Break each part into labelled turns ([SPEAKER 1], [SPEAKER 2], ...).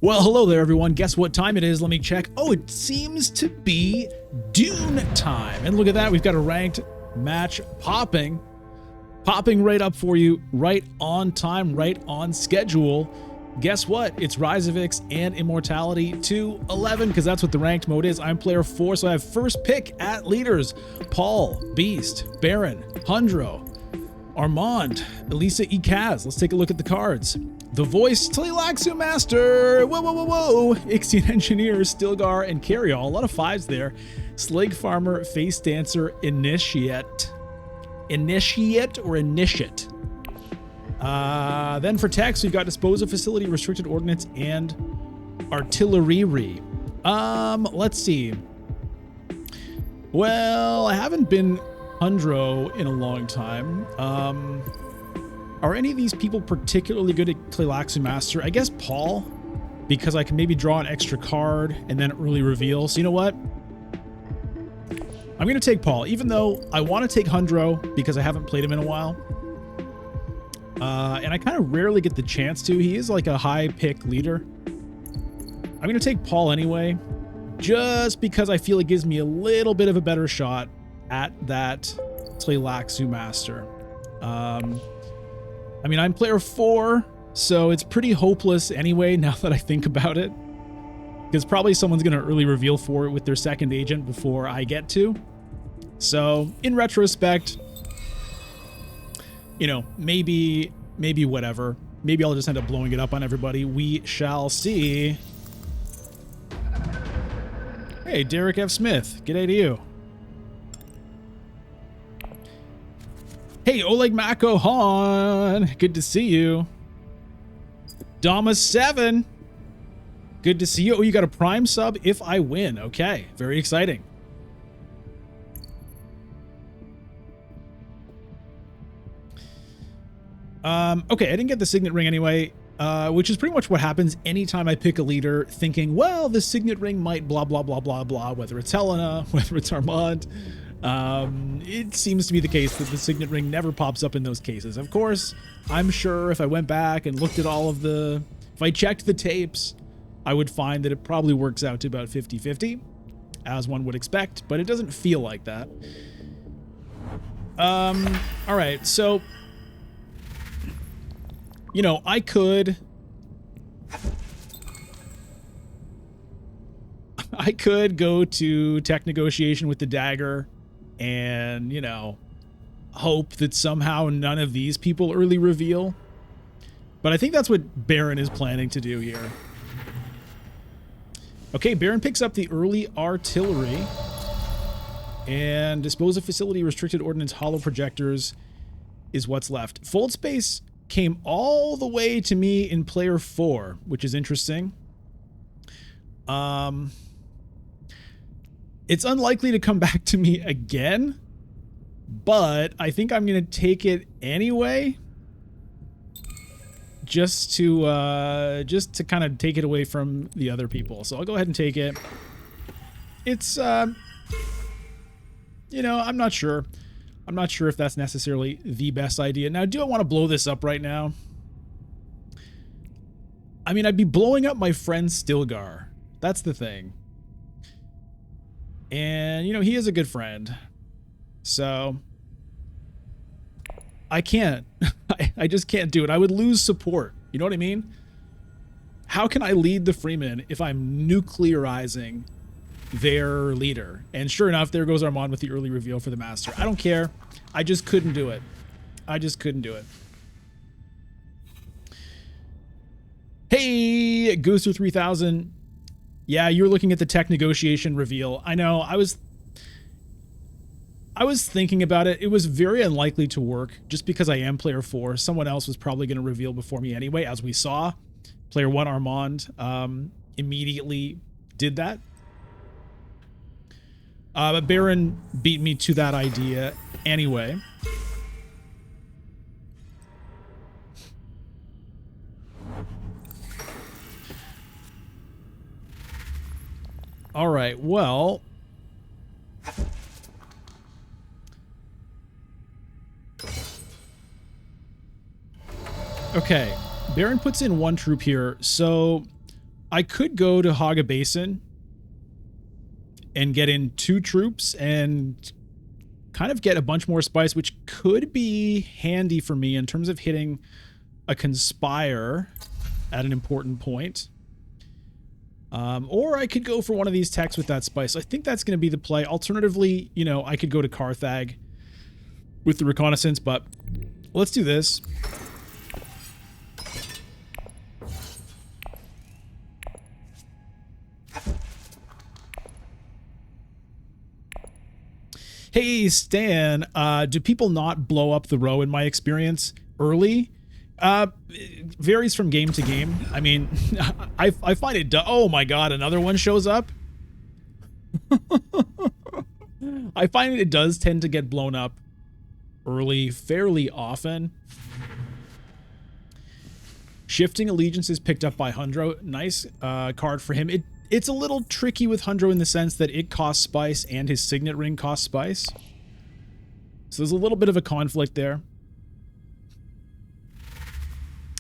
[SPEAKER 1] Well, hello there, everyone. Guess what time it is? Let me check. Oh, it seems to be Dune time. And look at that. We've got a ranked match popping right up for you, right on time, right on schedule. Guess what? It's Rise of Ix and Immortality 2-11, because that's what the ranked mode is. I'm player 4, so I have first pick at leaders. Paul, Beast, Baron, Hundro, Armand, Elisa E. Kaz. Let's take a look at the cards. The Voice, Tleilaxu Master, whoa, Ixian Engineer, Stilgar, and Carryall. A lot of fives there. Slag Farmer, Face Dancer, Initiate. Initiate or Initiate. Then for text, we've got Dispose of Facility, Restricted Ordnance, and Artillery. Let's see. Well, I haven't been Hundro in a long time. Are any of these people particularly good at Tleilaxu Master? I guess Paul, because I can maybe draw an extra card and then early reveal. So you know what? I'm going to take Paul, even though I want to take Hundro because I haven't played him in a while. And I kind of rarely get the chance to. He is like a high pick leader. I'm going to take Paul anyway, just because I feel it gives me a little bit of a better shot at that Tleilaxu Master. I mean, I'm player 4, so it's pretty hopeless anyway, now that I think about it. Because probably someone's going to early reveal for it with their second agent before I get to. So, in retrospect, you know, maybe whatever. Maybe I'll just end up blowing it up on everybody. We shall see. Hey, Derek F. Smith. G'day to you. Hey, Oleg Mako Han. Good to see you. Dama7. Good to see you. Oh, you got a Prime sub if I win. Okay, very exciting. Okay, I didn't get the signet ring anyway, which is pretty much what happens anytime I pick a leader thinking, well, the signet ring might blah, blah, blah, blah, blah, whether it's Helena, whether it's Armand. It seems to be the case that the signet ring never pops up in those cases. Of course, I'm sure if I went back and looked at if I checked the tapes, I would find that it probably works out to about 50-50, as one would expect, but it doesn't feel like that. All right, so, you know, I could go to tech negotiation with the dagger and, you know, hope that somehow none of these people early reveal. But I think that's what Baron is planning to do here. Okay, Baron picks up the early artillery and Dispose of Facility, Restricted Ordnance, Hollow Projectors is what's left. Fold Space came all the way to me in player 4, which is interesting. It's unlikely to come back to me again, but I think I'm going to take it anyway, just to kind of take it away from the other people. So I'll go ahead and take it. It's, you know, I'm not sure. I'm not sure if that's necessarily the best idea. Now, do I want to blow this up right now? I mean, I'd be blowing up my friend Stilgar. That's the thing. And, you know, he is a good friend. So, I can't. I just can't do it. I would lose support. You know what I mean? How can I lead the Freeman if I'm nuclearizing their leader? And sure enough, there goes Armand with the early reveal for the Master. I don't care. I just couldn't do it. I just couldn't do it. Hey, Gooster 3000. Yeah, you're looking at the tech negotiation reveal. I know. I was thinking about it. It was very unlikely to work just because I am player 4. Someone else was probably going to reveal before me anyway, as we saw. Player 1, Armand, immediately did that. But Baron beat me to that idea anyway. All right, well, okay, Baron puts in 1 troop here, so I could go to Haga Basin and get in 2 troops and kind of get a bunch more spice, which could be handy for me in terms of hitting a conspire at an important point. Or I could go for one of these techs with that spice. I think that's going to be the play. Alternatively, you know, I could go to Carthag with the reconnaissance, but let's do this. Hey, Stan, do people not blow up the row in my experience early? It varies from game to game. I mean, I find it... Oh my god, another one shows up? I find it does tend to get blown up early fairly often. Shifting Allegiance is picked up by Hundro. Nice card for him. It's a little tricky with Hundro in the sense that it costs spice and his signet ring costs spice. So there's a little bit of a conflict there.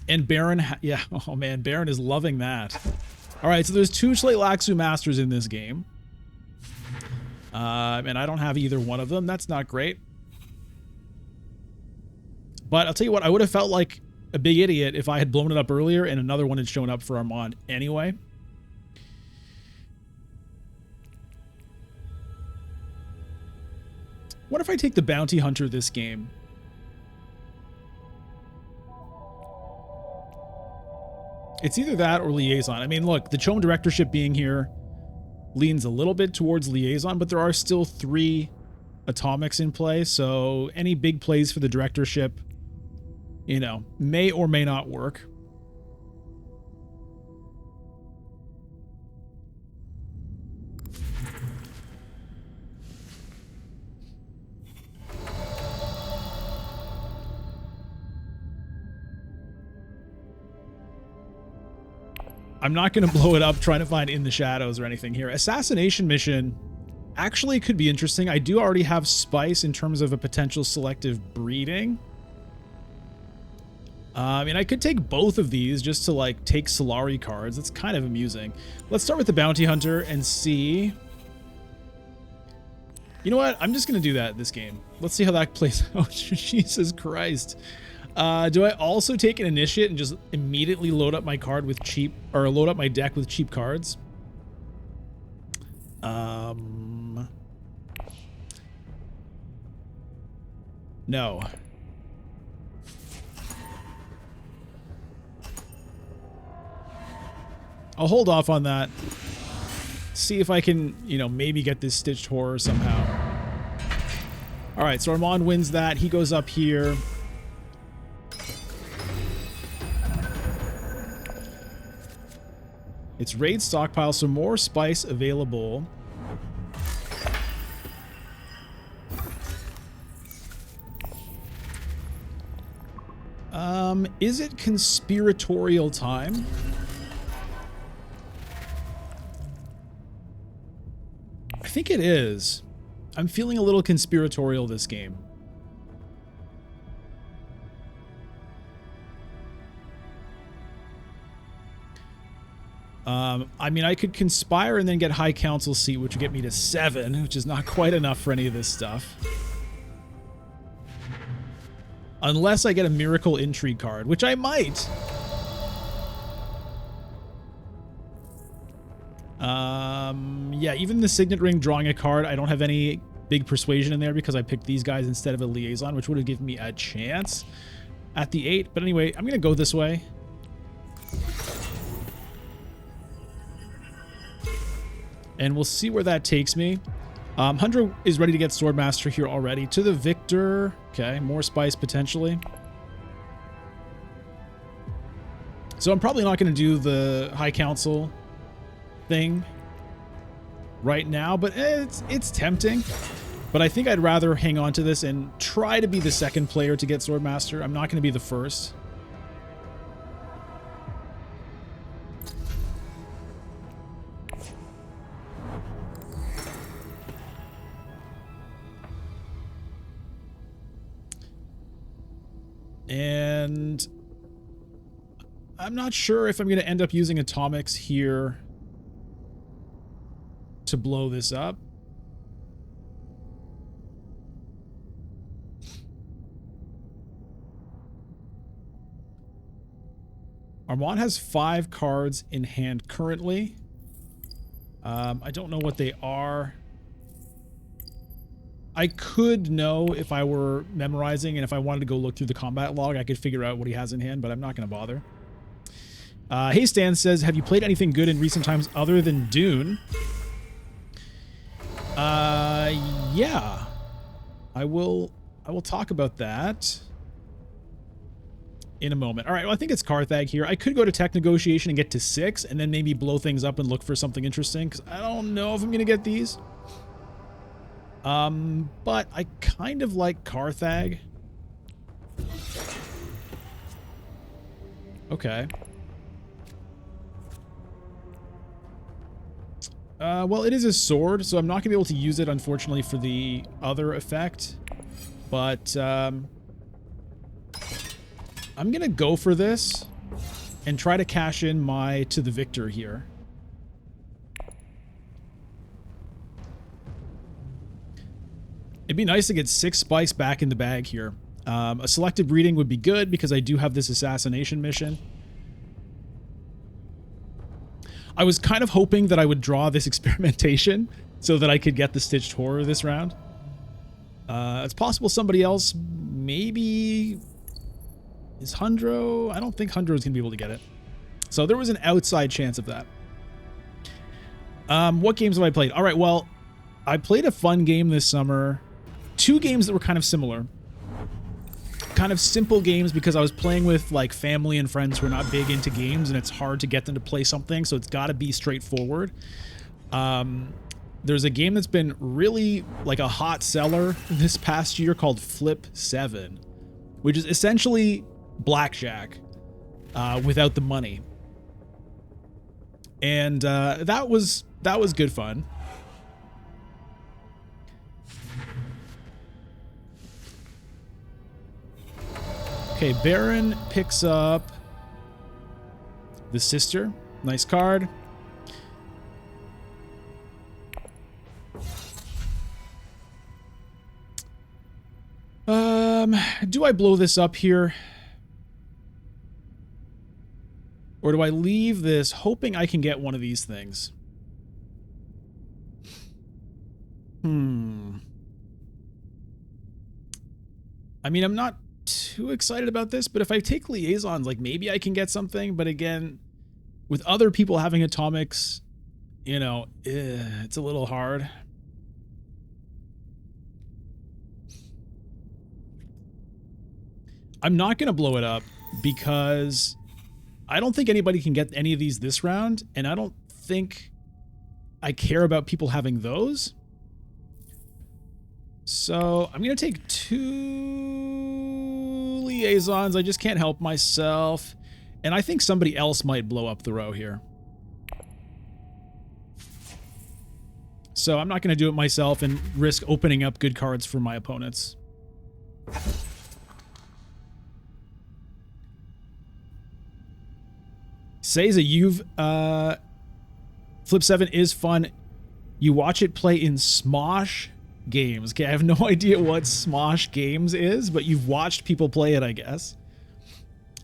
[SPEAKER 1] And Baron, yeah, oh man, Baron is loving that. All right, so there's 2 Tleilaxu Masters in this game. And I don't have either one of them. That's not great. But I'll tell you what, I would have felt like a big idiot if I had blown it up earlier and another one had shown up for Armand anyway. What if I take the Bounty Hunter this game? It's either that or Liaison. I mean, look, the Chom Directorship being here leans a little bit towards Liaison, but there are still 3 atomics in play, so any big plays for the Directorship, you know, may or may not work. I'm not going to blow it up trying to find In the Shadows or anything here. Assassination mission actually could be interesting. I do already have spice in terms of a potential selective breeding. And I could take both of these just to like take Solari cards. It's kind of amusing. Let's start with the Bounty Hunter and see. You know what? I'm just going to do that this game. Let's see how that plays out. Jesus Christ. Do I also take an initiate and just immediately load up my card with cheap, or load up my deck with cheap cards? No. I'll hold off on that. See if I can, you know, maybe get this Stitched Horror somehow. All right, so Armand wins that. He goes up here. It's raid stockpile, so more spice available. Is it conspiratorial time? I think it is. I'm feeling a little conspiratorial this game. I mean, I could conspire and then get High Council seat, which would get me to 7, which is not quite enough for any of this stuff. Unless I get a Miracle Intrigue card, which I might. Yeah, even the Signet Ring drawing a card, I don't have any big persuasion in there because I picked these guys instead of a Liaison, which would have given me a chance at the 8. But anyway, I'm going to go this way. And we'll see where that takes me. Hundra is ready to get Swordmaster here already. To the Victor. Okay, more spice potentially. So I'm probably not going to do the High Council thing right now, but it's tempting. But I think I'd rather hang on to this and try to be the second player to get Swordmaster. I'm not going to be the first. And I'm not sure if I'm going to end up using atomics here to blow this up. Armand has 5 cards in hand currently. I don't know what they are. I could know if I were memorizing, and if I wanted to go look through the combat log, I could figure out what he has in hand, but I'm not going to bother. Hey Stan says, have you played anything good in recent times other than Dune? Yeah. I will talk about that in a moment. All right, well, I think it's Carthag here. I could go to tech negotiation and get to 6 and then maybe blow things up and look for something interesting, because I don't know if I'm going to get these. But I kind of like Carthag. Okay. Well, it is a sword, so I'm not going to be able to use it, unfortunately, for the other effect. But, I'm going to go for this and try to cash in my To the Victor here. It'd be nice to get 6 spice back in the bag here. A selective breeding would be good because I do have this assassination mission. I was kind of hoping that I would draw this experimentation so that I could get the Stitched Horror this round. It's possible somebody else, maybe... Is Hundro? I don't think Hundro is going to be able to get it. So there was an outside chance of that. What games have I played? All right, well, I played a fun game this summer. 2 games that were kind of similar. Kind of simple games because I was playing with like family and friends who are not big into games and it's hard to get them to play something, so it's got to be straightforward. There's a game that's been really like a hot seller this past year called Flip 7, which is essentially blackjack without the money. And that was good fun. Okay, Baron picks up the Sister. Nice card. Do I blow this up here? Or do I leave this hoping I can get one of these things? I mean, I'm not too excited about this, but if I take liaisons, like maybe I can get something. But again, with other people having atomics, you know, it's a little hard. I'm not going to blow it up because I don't think anybody can get any of these this round, and I don't think I care about people having those. So I'm going to take 2 liaisons. I just can't help myself. And I think somebody else might blow up the row here. So I'm not going to do it myself and risk opening up good cards for my opponents. Seiza, you've Flip 7 is fun. You watch it play in Smosh games. Okay, I have no idea what Smosh games is, but you've watched people play it, I guess.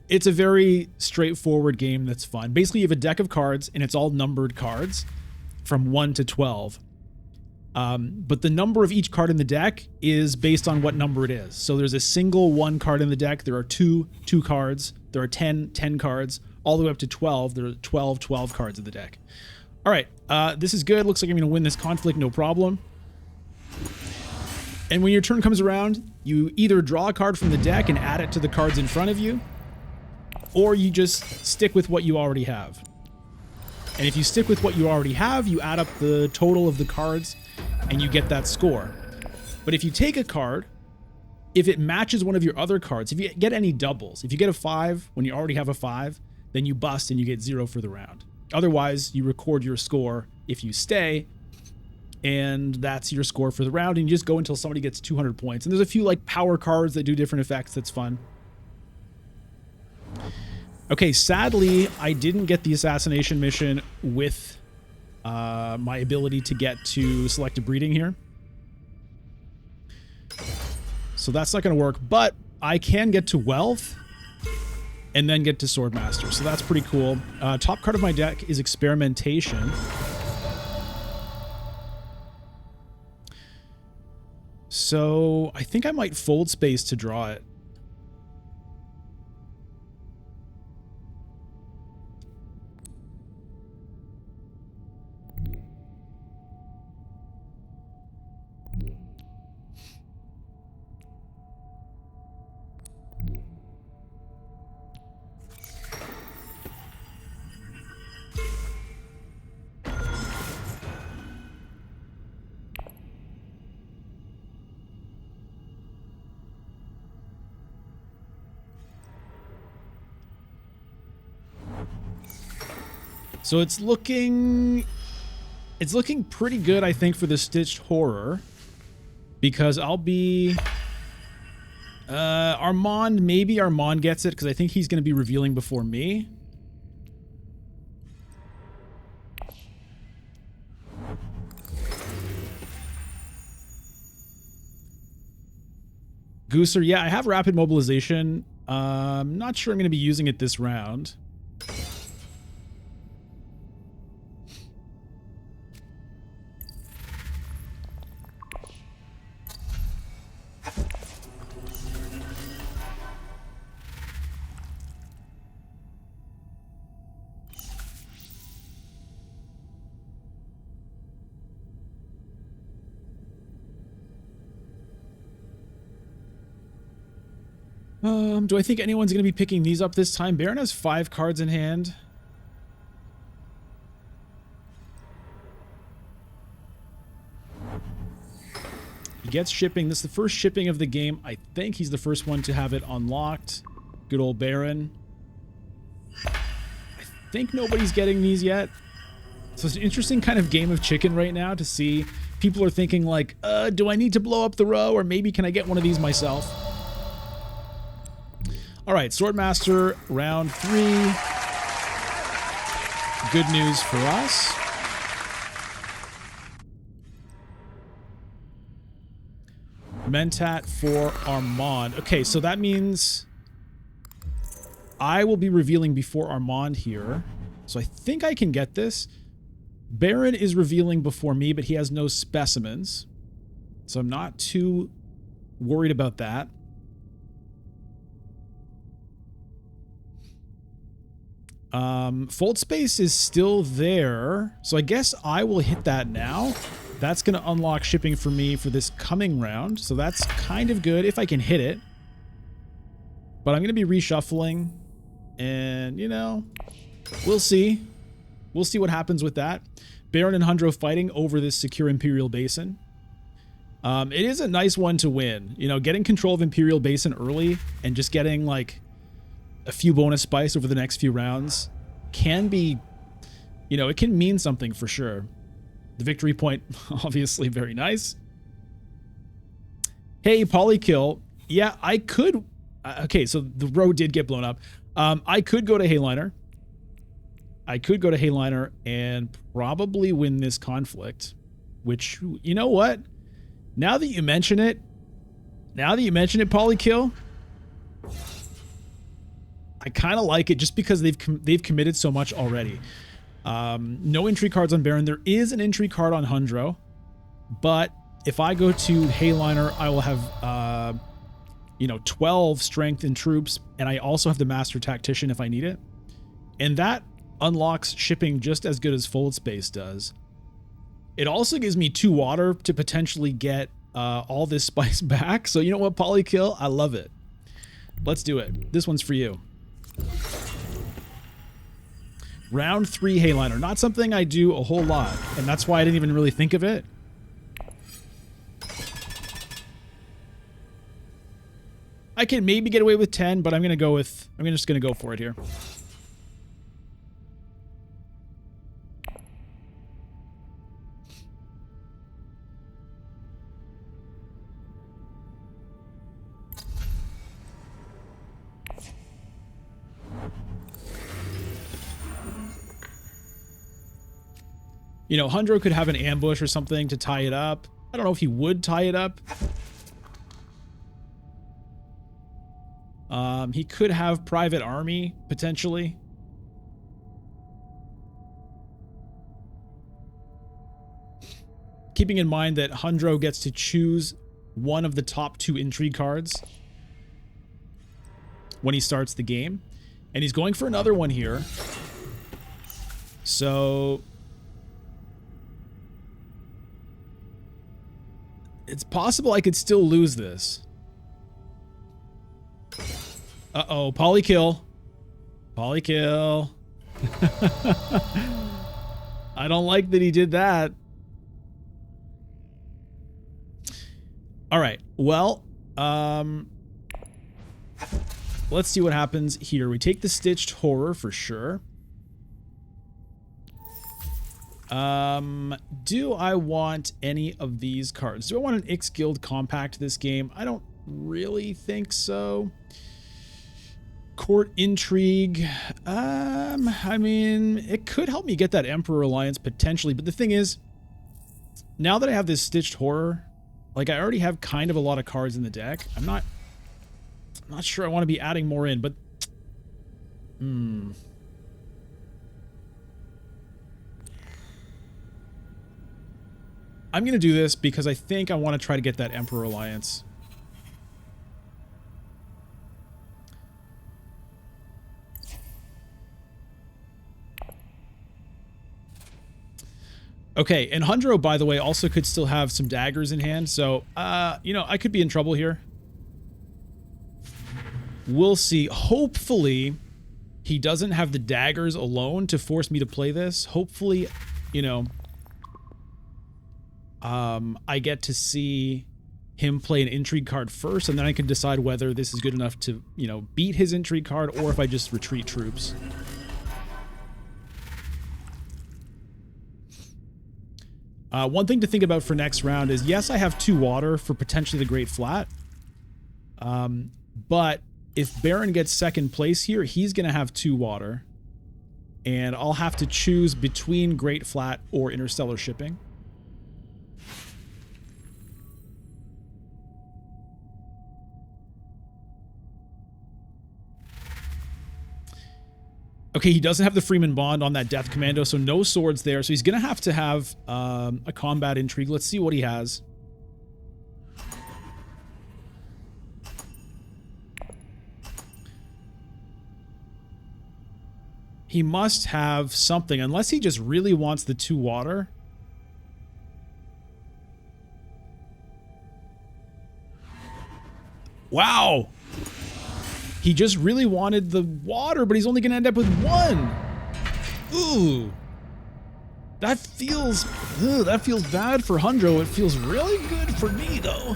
[SPEAKER 1] It's a very straightforward game that's fun. Basically, you have a deck of cards, and it's all numbered cards from 1 to 12. But the number of each card in the deck is based on what number it is. So there's a single 1 card in the deck. There are 2 cards. There are 10 cards. All the way up to 12. There are 12 cards in the deck. All right, this is good. Looks like I'm going to win this conflict, no problem. And when your turn comes around, you either draw a card from the deck and add it to the cards in front of you, or you just stick with what you already have. And if you stick with what you already have, you add up the total of the cards and you get that score. But if you take a card, if it matches one of your other cards, if you get any doubles, if you get a 5 when you already have a 5, then you bust and you get 0 for the round. Otherwise, you record your score if you stay, and that's your score for the round, and you just go until somebody gets 200 points. And there's a few like power cards that do different effects. That's fun. Okay, sadly, I didn't get the assassination mission with my ability to get to selective breeding here. So that's not going to work, but I can get to wealth and then get to Swordmaster. So that's pretty cool. Top card of my deck is Experimentation. So I think I might fold space to draw it. So it's looking pretty good, I think, for the Stitched Horror, because I'll be Armand. Maybe Armand gets it because I think he's going to be revealing before me. Gooser, yeah, I have rapid mobilization. I'm not sure I'm going to be using it this round. Do I think anyone's going to be picking these up this time? Baron has 5 cards in hand. He gets shipping. This is the first shipping of the game. I think he's the first one to have it unlocked. Good old Baron. I think nobody's getting these yet. So it's an interesting kind of game of chicken right now to see. People are thinking like, do I need to blow up the row, or maybe can I get one of these myself? All right, Swordmaster, round 3. Good news for us. Mentat for Armand. Okay, so that means I will be revealing before Armand here. So I think I can get this. Baron is revealing before me, but he has no specimens. So I'm not too worried about that. Fold space is still there, so I guess I will hit that now. That's going to unlock shipping for me for this coming round, so that's kind of good if I can hit it. But I'm going to be reshuffling, and, you know, we'll see. We'll see what happens with that. Baron and Hundro fighting over this secure Imperial Basin. It is a nice one to win. You know, getting control of Imperial Basin early and just getting, like, a few bonus spice over the next few rounds can be, you know, it can mean something for sure. The victory point, obviously very nice. Hey, Polykill. Yeah, I could. Okay, so the road did get blown up. I could go to Hayliner. I could go to Hayliner and probably win this conflict, which, you know what? Now that you mention it, Polykill, I kind of like it just because they've committed so much already. No entry cards on Baron. There is an entry card on Hundro, but if I go to Hayliner, I will have, you know, 12 strength in troops, and I also have the Master Tactician if I need it. And that unlocks shipping just as good as Fold Space does. It also gives me 2 water to potentially get all this spice back. So you know what, Polykill? I love it. Let's do it. This one's for you. Round 3 Hayliner. Not something I do a whole lot, and that's why I didn't even really think of it. I can maybe get away with 10, but I'm just gonna go for it here. You know, Hundro could have an ambush or something to tie it up. I don't know if he would tie it up. He could have private army, potentially. Keeping in mind that Hundro gets to choose one of the top 2 intrigue cards when he starts the game. And he's going for another one here. So it's possible I could still lose this. Uh-oh, polykill. Polykill. I don't like that he did that. All right, well, let's see what happens here. We take the Stitched Horror for sure. Do I want any of these cards? Do I want an Ix Guild Compact this game? I don't really think so. Court Intrigue. I mean, it could help me get that Emperor Alliance potentially, but the thing is, now that I have this Stitched Horror, like I already have kind of a lot of cards in the deck. I'm not sure I want to be adding more in, but I'm going to do this because I think I want to try to get that Emperor Alliance. Okay, and Hundro, by the way, also could still have some daggers in hand, so, you know, I could be in trouble here. We'll see. Hopefully, he doesn't have the daggers alone to force me to play this. Hopefully, you know, I get to see him play an intrigue card first, and then I can decide whether this is good enough to, you know, beat his intrigue card, or if I just retreat troops. One thing to think about for next round is, yes, I have 2 water for potentially the Great Flat. But if Baron gets second place here, he's going to have 2 water. And I'll have to choose between Great Flat or Interstellar Shipping. Okay, he doesn't have the Freeman Bond on that Death Commando, so no swords there. So he's going to have a combat intrigue. Let's see what he has. He must have something, unless he just really wants the 2 water. Wow! He just really wanted the water, but he's only going to end up with 1. Ooh. That feels bad for Hundro. It feels really good for me, though.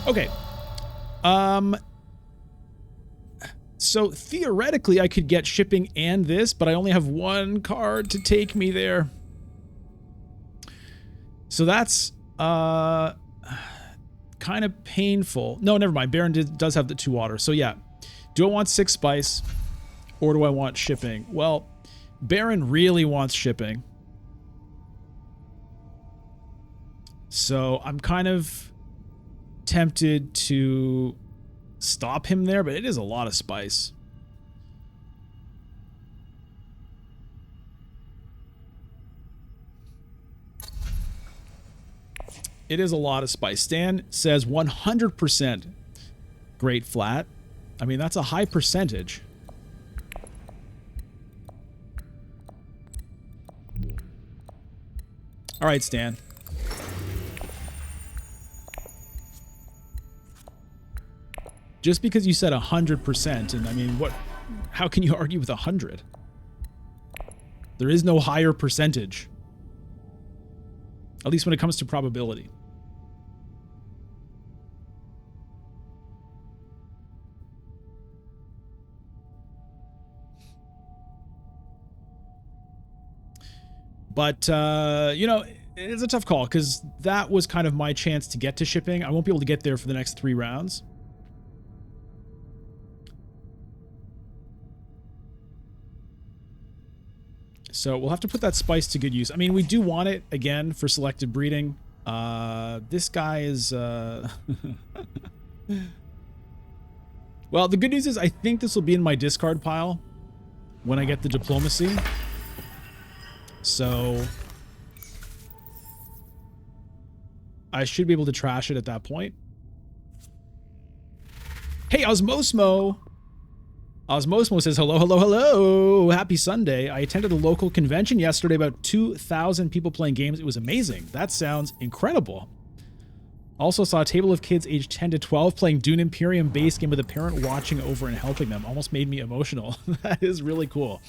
[SPEAKER 1] Okay. So theoretically, I could get shipping and this, but I only have 1 card to take me there. So that's kind of painful. No, never mind. Baron does have the 2 water. So yeah. Do I want 6 spice or do I want shipping? Well, Baron really wants shipping. So I'm kind of tempted to stop him there, but it is a lot of spice. It is a lot of spice. Stan says 100% Great Flat. I mean, that's a high percentage. All right, Stan. Just because you said 100%, and I mean, how can you argue with 100? There is no higher percentage. At least when it comes to probability. But, you know, it's a tough call because that was kind of my chance to get to shipping. I won't be able to get there for the next 3 rounds. So we'll have to put that spice to good use. I mean, we do want it, again, for selective breeding. This guy is... Well, the good news is I think this will be in my discard pile when I get the diplomacy. So I should be able to trash it at that point. Hey, Osmosmo! Osmosmo says, hello, hello, hello. Happy Sunday. I attended a local convention yesterday, about 2,000 people playing games. It was amazing. That sounds incredible. Also saw a table of kids aged 10 to 12 playing Dune Imperium base game with a parent watching over and helping them. Almost made me emotional. That is really cool.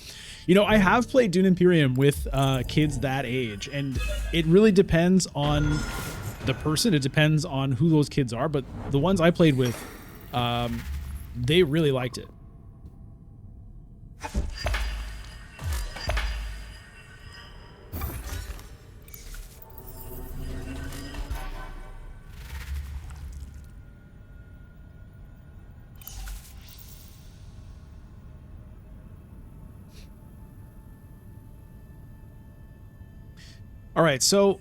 [SPEAKER 1] You know, I have played Dune Imperium with kids that age, and it really depends on the person. It depends on who those kids are, but the ones I played with, they really liked it. All right, so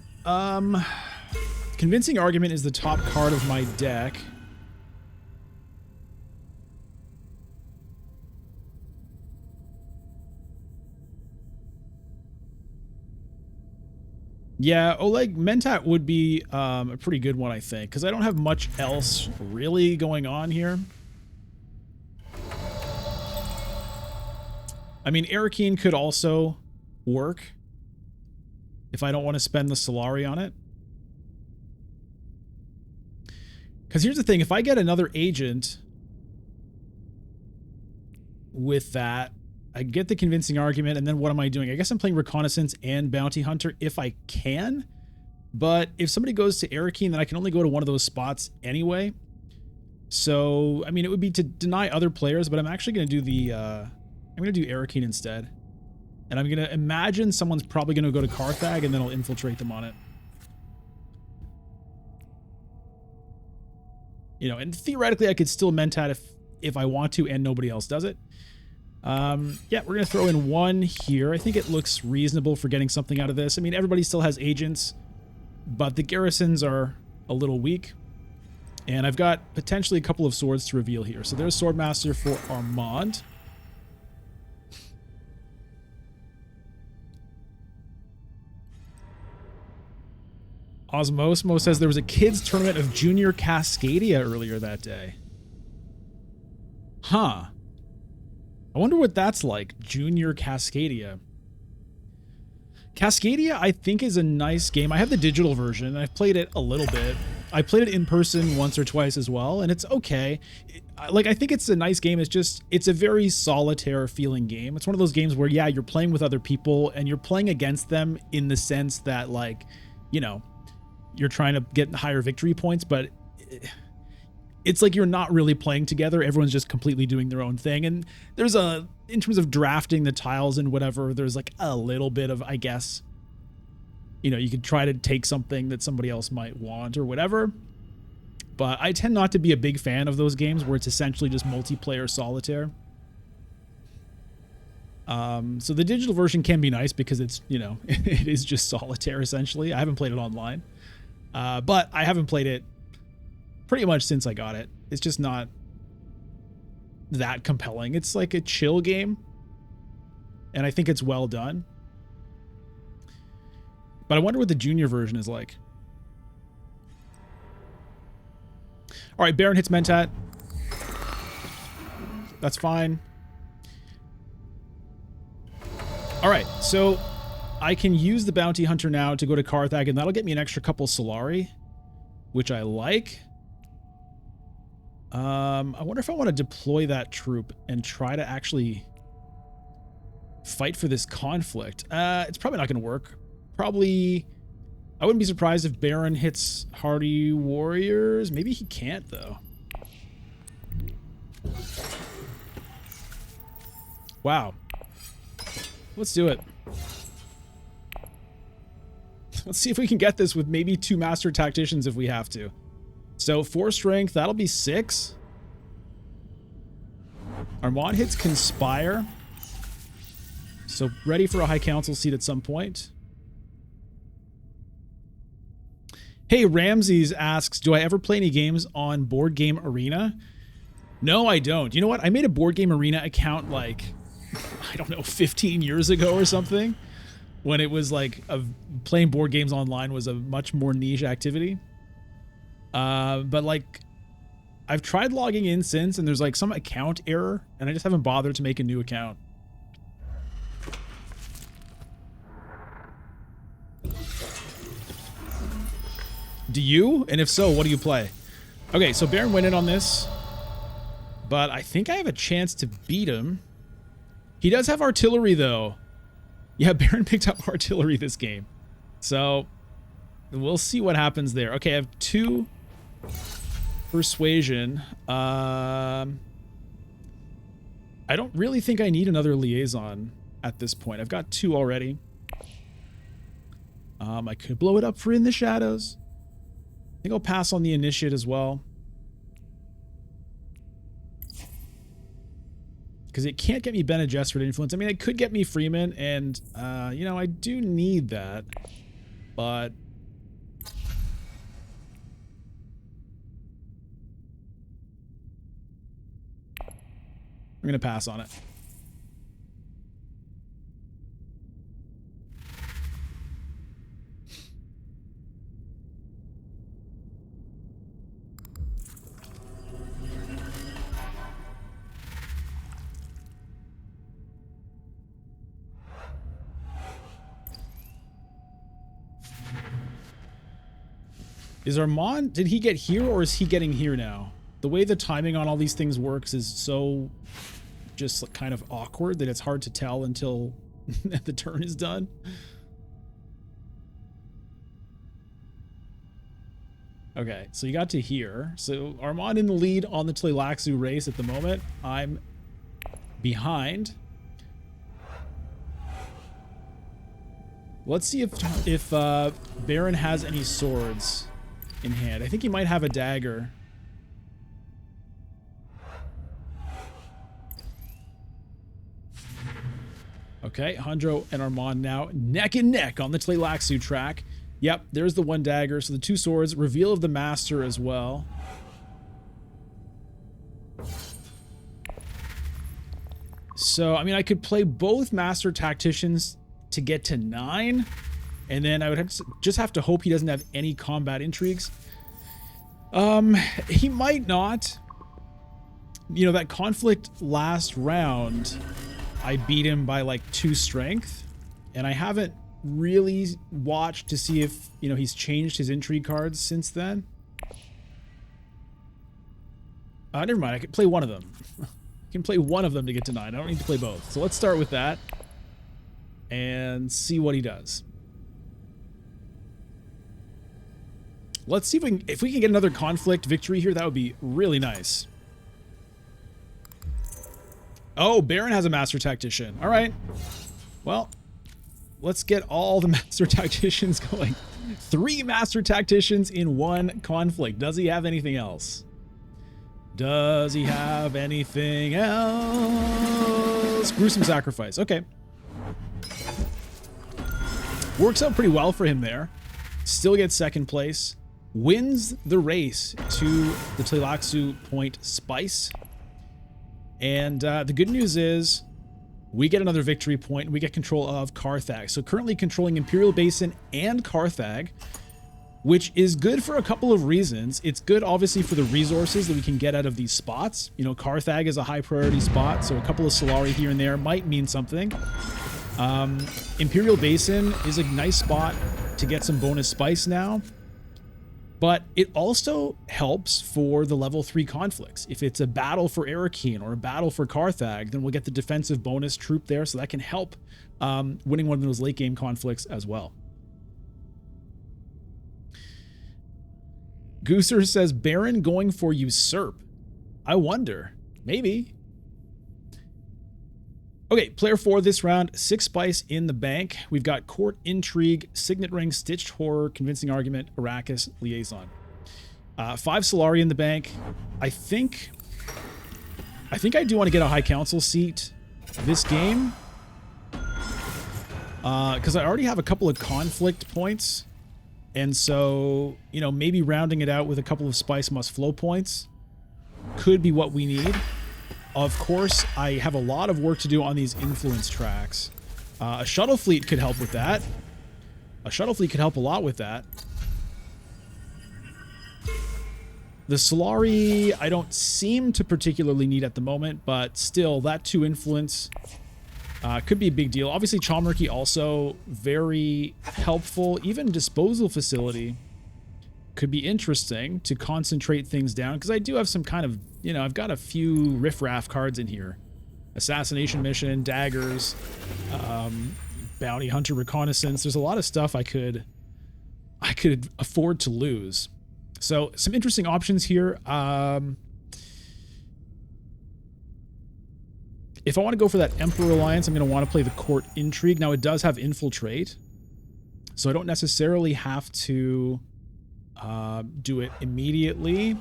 [SPEAKER 1] convincing argument is the top card of my deck. Yeah, Oleg Mentat would be a pretty good one, I think, because I don't have much else really going on here. I mean, Arakeen could also work if I don't want to spend the Solari on it. Because here's the thing, if I get another agent with that, I get the convincing argument, and then what am I doing? I guess I'm playing Reconnaissance and Bounty Hunter if I can, but if somebody goes to Arakeen, then I can only go to one of those spots anyway. So, I mean, it would be to deny other players, but I'm actually going to do the, I'm going to do Arakeen instead. And I'm going to imagine someone's probably going to go to Carthag, and then I'll infiltrate them on it. You know, and theoretically I could still Mentat if I want to and nobody else does it. Yeah, we're going to throw in one here. I think it looks reasonable for getting something out of this. I mean, everybody still has agents, but the garrisons are a little weak. And I've got potentially a couple of swords to reveal here. So there's Swordmaster for Armand. Osmosmo says there was a kids tournament of Junior Cascadia earlier that day. Huh. I wonder what that's like, Junior Cascadia. Cascadia, I think, is a nice game. I have the digital version. I've played it a little bit. I played it in person once or twice as well, and it's okay. Like, I think it's a nice game. It's just, it's a very solitaire feeling game. It's one of those games where, yeah, you're playing with other people, and you're playing against them in the sense that, like, you know, you're trying to get higher victory points, but it's like you're not really playing together. Everyone's just completely doing their own thing. And there's a, in terms of drafting the tiles and whatever, there's like a little bit of, I guess, you know, you could try to take something that somebody else might want or whatever. But I tend not to be a big fan of those games where it's essentially just multiplayer solitaire. So the digital version can be nice because it's, you know, it is just solitaire essentially. I haven't played it online. But I haven't played it pretty much since I got it. It's just not that compelling. It's like a chill game, and I think it's well done. But I wonder what the junior version is like. All right, Baron hits Mentat. That's fine. All right, so I can use the Bounty Hunter now to go to Carthag, and that'll get me an extra couple Solari, which I like. I wonder if I want to deploy that troop and try to actually fight for this conflict. It's probably not going to work. Probably, I wouldn't be surprised if Baron hits Hardy Warriors. Maybe he can't, though. Wow. Let's do it. Let's see if we can get this with maybe 2 Master Tacticians if we have to. So 4 strength, that'll be 6. Armand hits Conspire. So ready for a High Council seat at some point. Hey, Ramses asks, do I ever play any games on Board Game Arena? No, I don't. You know what? I made a Board Game Arena account like, I don't know, 15 years ago or something, when it was like playing board games online was a much more niche activity. But like, I've tried logging in since, and there's like some account error, and I just haven't bothered to make a new account. Do you? And if so, what do you play? Okay, so Baron went in on this, but I think I have a chance to beat him. He does have artillery, though. Yeah, Baron picked up artillery this game. So, we'll see what happens there. Okay, I have 2 persuasion. I don't really think I need another liaison at this point. I've got 2 already. I could blow it up for In the Shadows. I think I'll pass on the initiate as well. Because it can't get me Bene Gesserit influence. I mean, it could get me Freeman, and, you know, I do need that. But I'm going to pass on it. Is Armand, did he get here or is he getting here now? The way the timing on all these things works is so just kind of awkward that it's hard to tell until the turn is done. Okay, so you got to here. So Armand in the lead on the Tleilaxu race at the moment. I'm behind. Let's see if Baron has any swords in hand. I think he might have a dagger. Okay, Handro and Armand now neck and neck on the Tleilaxu track. Yep, there's the 1 dagger. So the 2 swords, reveal of the master as well. So, I mean, I could play both master tacticians to get to 9. And then I would just have to hope he doesn't have any combat intrigues. He might not. You know, that conflict last round, I beat him by like 2 strength. And I haven't really watched to see if, you know, he's changed his intrigue cards since then. Never mind, I can play one of them. I can play one of them to get to 9. I don't need to play both. So let's start with that and see what he does. Let's see if we can get another conflict victory here. That would be really nice. Oh, Baron has a master tactician. All right. Well, let's get all the master tacticians going. 3 master tacticians in 1 conflict. Does he have anything else? Does he have anything else? Gruesome sacrifice. Okay. Works out pretty well for him there. Still gets 2nd place. Wins the race to the Tleilaxu point Spice. And the good news is we get another victory point and we get control of Carthag. So currently controlling Imperial Basin and Carthag, which is good for a couple of reasons. It's good, obviously, for the resources that we can get out of these spots. You know, Carthag is a high priority spot, so a couple of Solari here and there might mean something. Imperial Basin is a nice spot to get some bonus spice now. But it also helps for the level 3 conflicts. If it's a battle for Arakeen or a battle for Carthag, then we'll get the defensive bonus troop there, so that can help winning one of those late game conflicts as well. Gooser says, Baron going for usurp. I wonder. Maybe. Okay, player 4 this round, 6 spice in the bank. We've got Court Intrigue, Signet Ring, Stitched Horror, Convincing Argument, Arrakis, Liaison. 5 Solari in the bank. I think I do want to get a High Council seat this game. Because I already have a couple of conflict points. And so, you know, maybe rounding it out with a couple of spice must flow points could be what we need. Of course, I have a lot of work to do on these influence tracks. A shuttle fleet could help with that. A shuttle fleet could help a lot with that. The Solari, I don't seem to particularly need at the moment, but still, that 2 influence could be a big deal. Obviously, Chalmerky also very helpful. Even disposal facility could be interesting to concentrate things down, because I do have some kind of, you know, I've got a few riffraff cards in here. Assassination mission, daggers, bounty hunter reconnaissance. There's a lot of stuff I could afford to lose. So some interesting options here. If I want to go for that Emperor Alliance, I'm going to want to play the Court Intrigue. Now, it does have Infiltrate, so I don't necessarily have to do it immediately.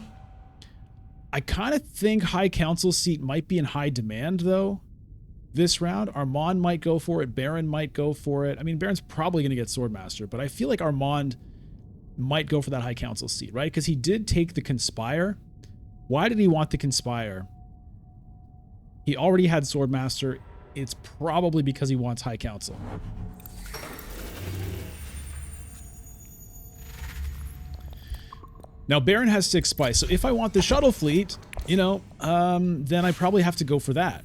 [SPEAKER 1] I kind of think High Council seat might be in high demand, though, this round. Armand might go for it. Baron might go for it. I mean, Baron's probably going to get Swordmaster, but I feel like Armand might go for that High Council seat, right? Because he did take the Conspire. Why did he want the Conspire? He already had Swordmaster. It's probably because he wants High Council. Now, Baron has 6 spice, so if I want the shuttle fleet, you know, then I probably have to go for that.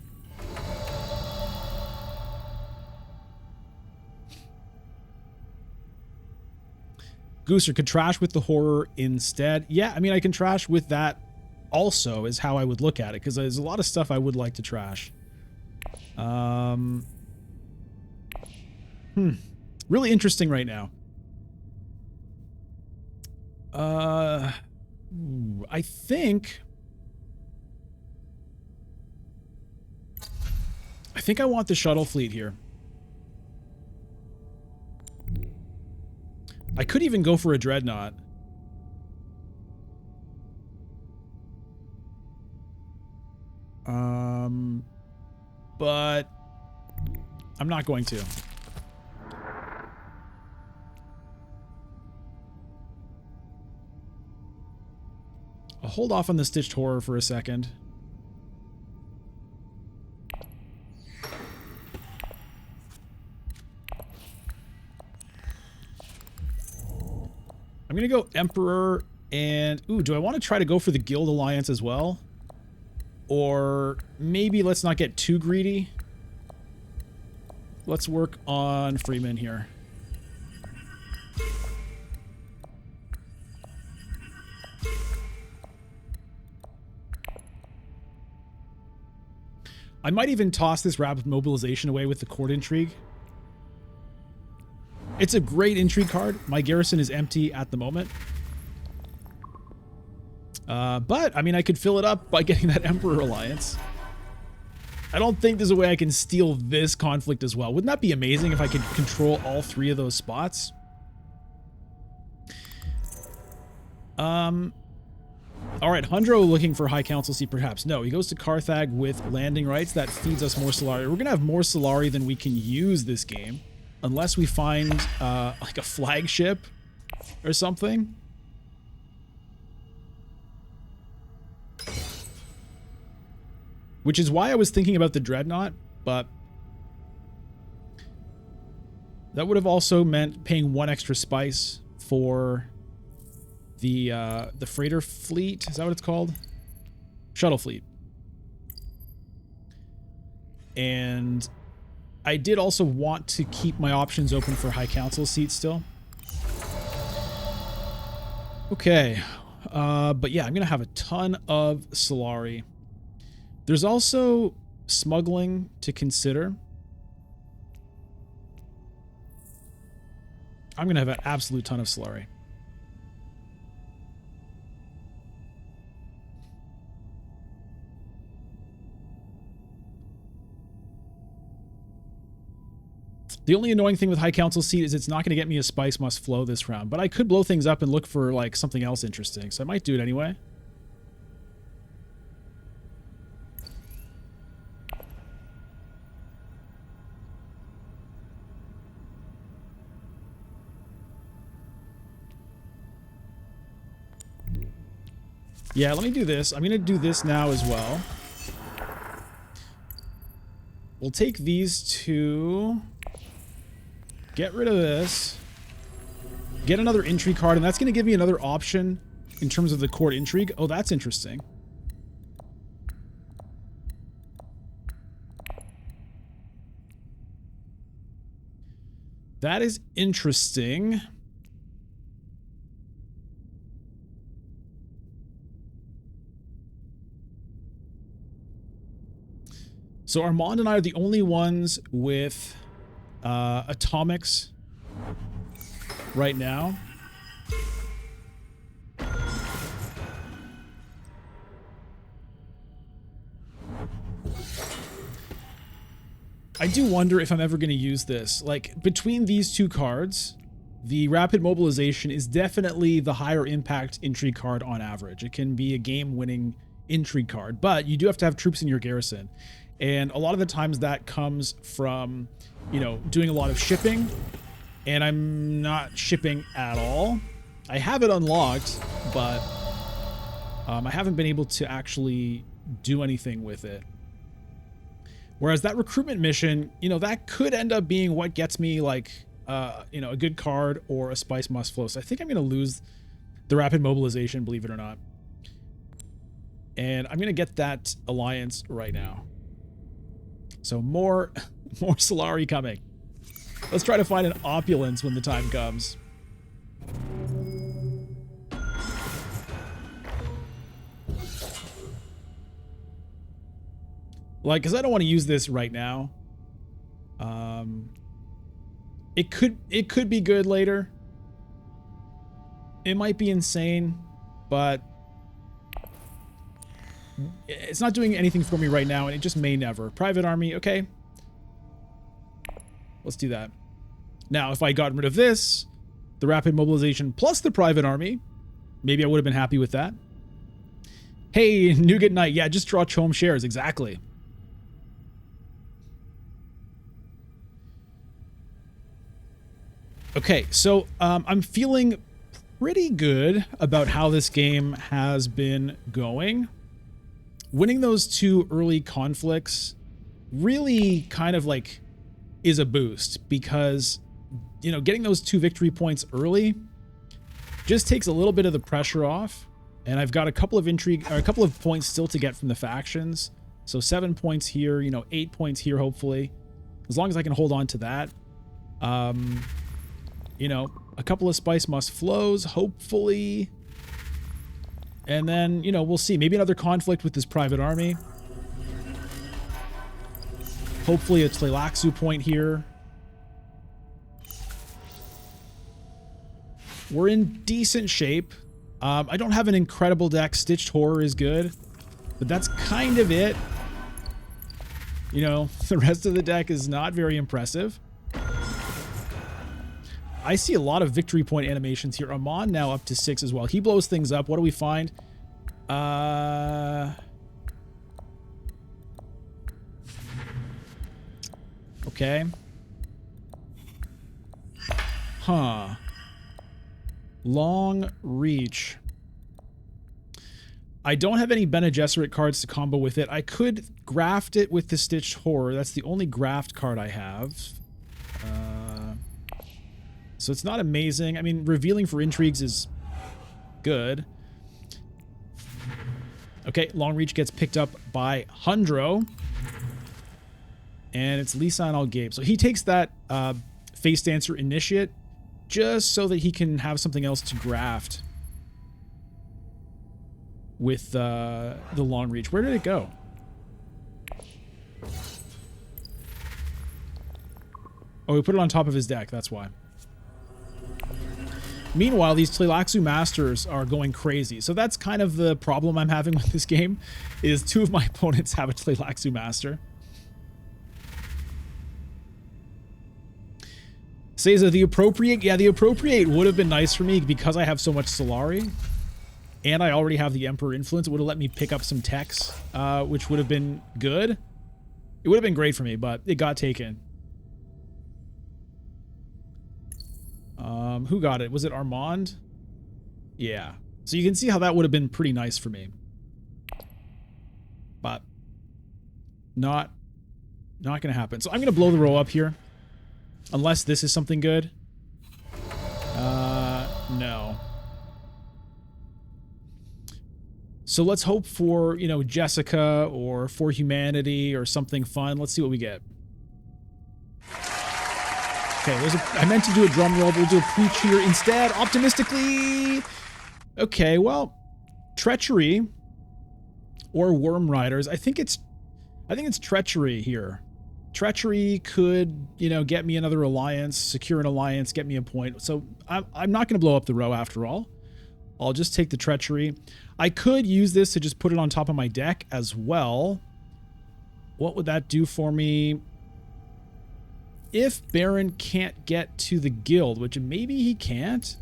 [SPEAKER 1] Gooser could trash with the horror instead. Yeah, I mean, I can trash with that also, is how I would look at it, because there's a lot of stuff I would like to trash. Really interesting right now. I think I want the shuttle fleet here. I could even go for a dreadnought. But I'm not going to. I'll hold off on the Stitched Horror for a second. I'm going to go Emperor and... Ooh, do I want to try to go for the Guild Alliance as well? Or maybe let's not get too greedy. Let's work on Freeman here. I might even toss this Rapid Mobilization away with the Court Intrigue. It's a great intrigue card. My garrison is empty at the moment. But, I mean, I could fill it up by getting that Emperor Alliance. I don't think there's a way I can steal this conflict as well. Wouldn't that be amazing if I could control all 3 of those spots? Alright, Hundro looking for High Council seat perhaps. No, he goes to Carthag with landing rights. That feeds us more Solari. We're going to have more Solari than we can use this game. Unless we find, like a flagship or something. Which is why I was thinking about the Dreadnought, but that would have also meant paying 1 extra spice for the freighter fleet. Is that what it's called? Shuttle fleet. And I did also want to keep my options open for High Council seats still. Okay. But yeah, I'm going to have a ton of Solari. There's also smuggling to consider. I'm going to have an absolute ton of Solari. The only annoying thing with High Council seat is it's not going to get me a Spice Must Flow this round, but I could blow things up and look for like something else interesting, so I might do it anyway. Yeah, let me do this. I'm going to do this now as well. We'll take these two. Get rid of this. Get another intrigue card, and that's going to give me another option in terms of the court intrigue. Oh, that's interesting. That is interesting. So Armand and I are the only ones with atomics right now. I do wonder if I'm ever going to use this. Like, between these two cards, the Rapid Mobilization is definitely the higher impact intrigue card on average. It can be a game-winning intrigue card, but you do have to have troops in your garrison. And a lot of the times that comes from, you know, doing a lot of shipping, and I'm not shipping at all. I have it unlocked, but I haven't been able to actually do anything with it. Whereas that recruitment mission, you know, that could end up being what gets me, like, you know, a good card or a spice must flow. So I think I'm going to lose the Rapid Mobilization, believe it or not. And I'm going to get that alliance right now. So more Solari coming. Let's try to find an opulence when the time comes. Like, because I don't want to use this right now. It could be good later. It might be insane, but it's not doing anything for me right now, and it just may never. Private army, okay. Let's do that. Now, if I got rid of this, the Rapid Mobilization plus the private army, maybe I would have been happy with that. Hey, Nougat Knight. Yeah, just draw Chom shares. Exactly. Okay, so I'm feeling pretty good about how this game has been going. Winning those two early conflicts really kind of like is a boost because, you know, getting those 2 victory points early just takes a little bit of the pressure off. And I've got a couple of intrigue, or a couple of points still to get from the factions. So 7 points here, you know, 8 points here, hopefully. As long as I can hold on to that. You know, a couple of spice must flows, hopefully. And then, you know, we'll see. Maybe another conflict with this private army. Hopefully a Tleilaxu point here. We're in decent shape. I don't have an incredible deck. Stitched Horror is good. But that's kind of it. You know, the rest of the deck is not very impressive. I see a lot of victory point animations here. Amon now up to 6 as well. He blows things up. What do we find? Okay. Huh. Long reach. I don't have any Bene Gesserit cards to combo with it. I could graft it with the Stitched Horror. That's the only graft card I have. So it's not amazing. I mean, revealing for intrigues is good. Okay, Long Reach gets picked up by Hundro. And it's Lisan Al-Gabe. So he takes that Face Dancer Initiate just so that he can have something else to graft with the Long Reach. Where did it go? Oh, he put it on top of his deck. That's why. Meanwhile, these Tleilaxu Masters are going crazy. So that's kind of the problem I'm having with this game, is 2 of my opponents have a Tleilaxu Master. Seiza, the Appropriate. Yeah, the Appropriate would have been nice for me because I have so much Solari. And I already have the Emperor Influence. It would have let me pick up some techs, which would have been good. It would have been great for me, but it got taken. Who got it? Was it Armand? Yeah. So you can see how that would have been pretty nice for me. But not going to happen. So I'm going to blow the row up here. Unless this is something good. No. So let's hope for, you know, Jessica or For Humanity or something fun. Let's see what we get. Okay, I meant to do a drum roll, but we'll do a preach here instead. Optimistically. Okay, well, Treachery or Worm Riders. I think it's Treachery here. Treachery could, you know, get me another alliance, secure an alliance, get me a point. So I'm not going to blow up the row after all. I'll just take the Treachery. I could use this to just put it on top of my deck as well. What would that do for me? If Baron can't get to the guild, which maybe he can't,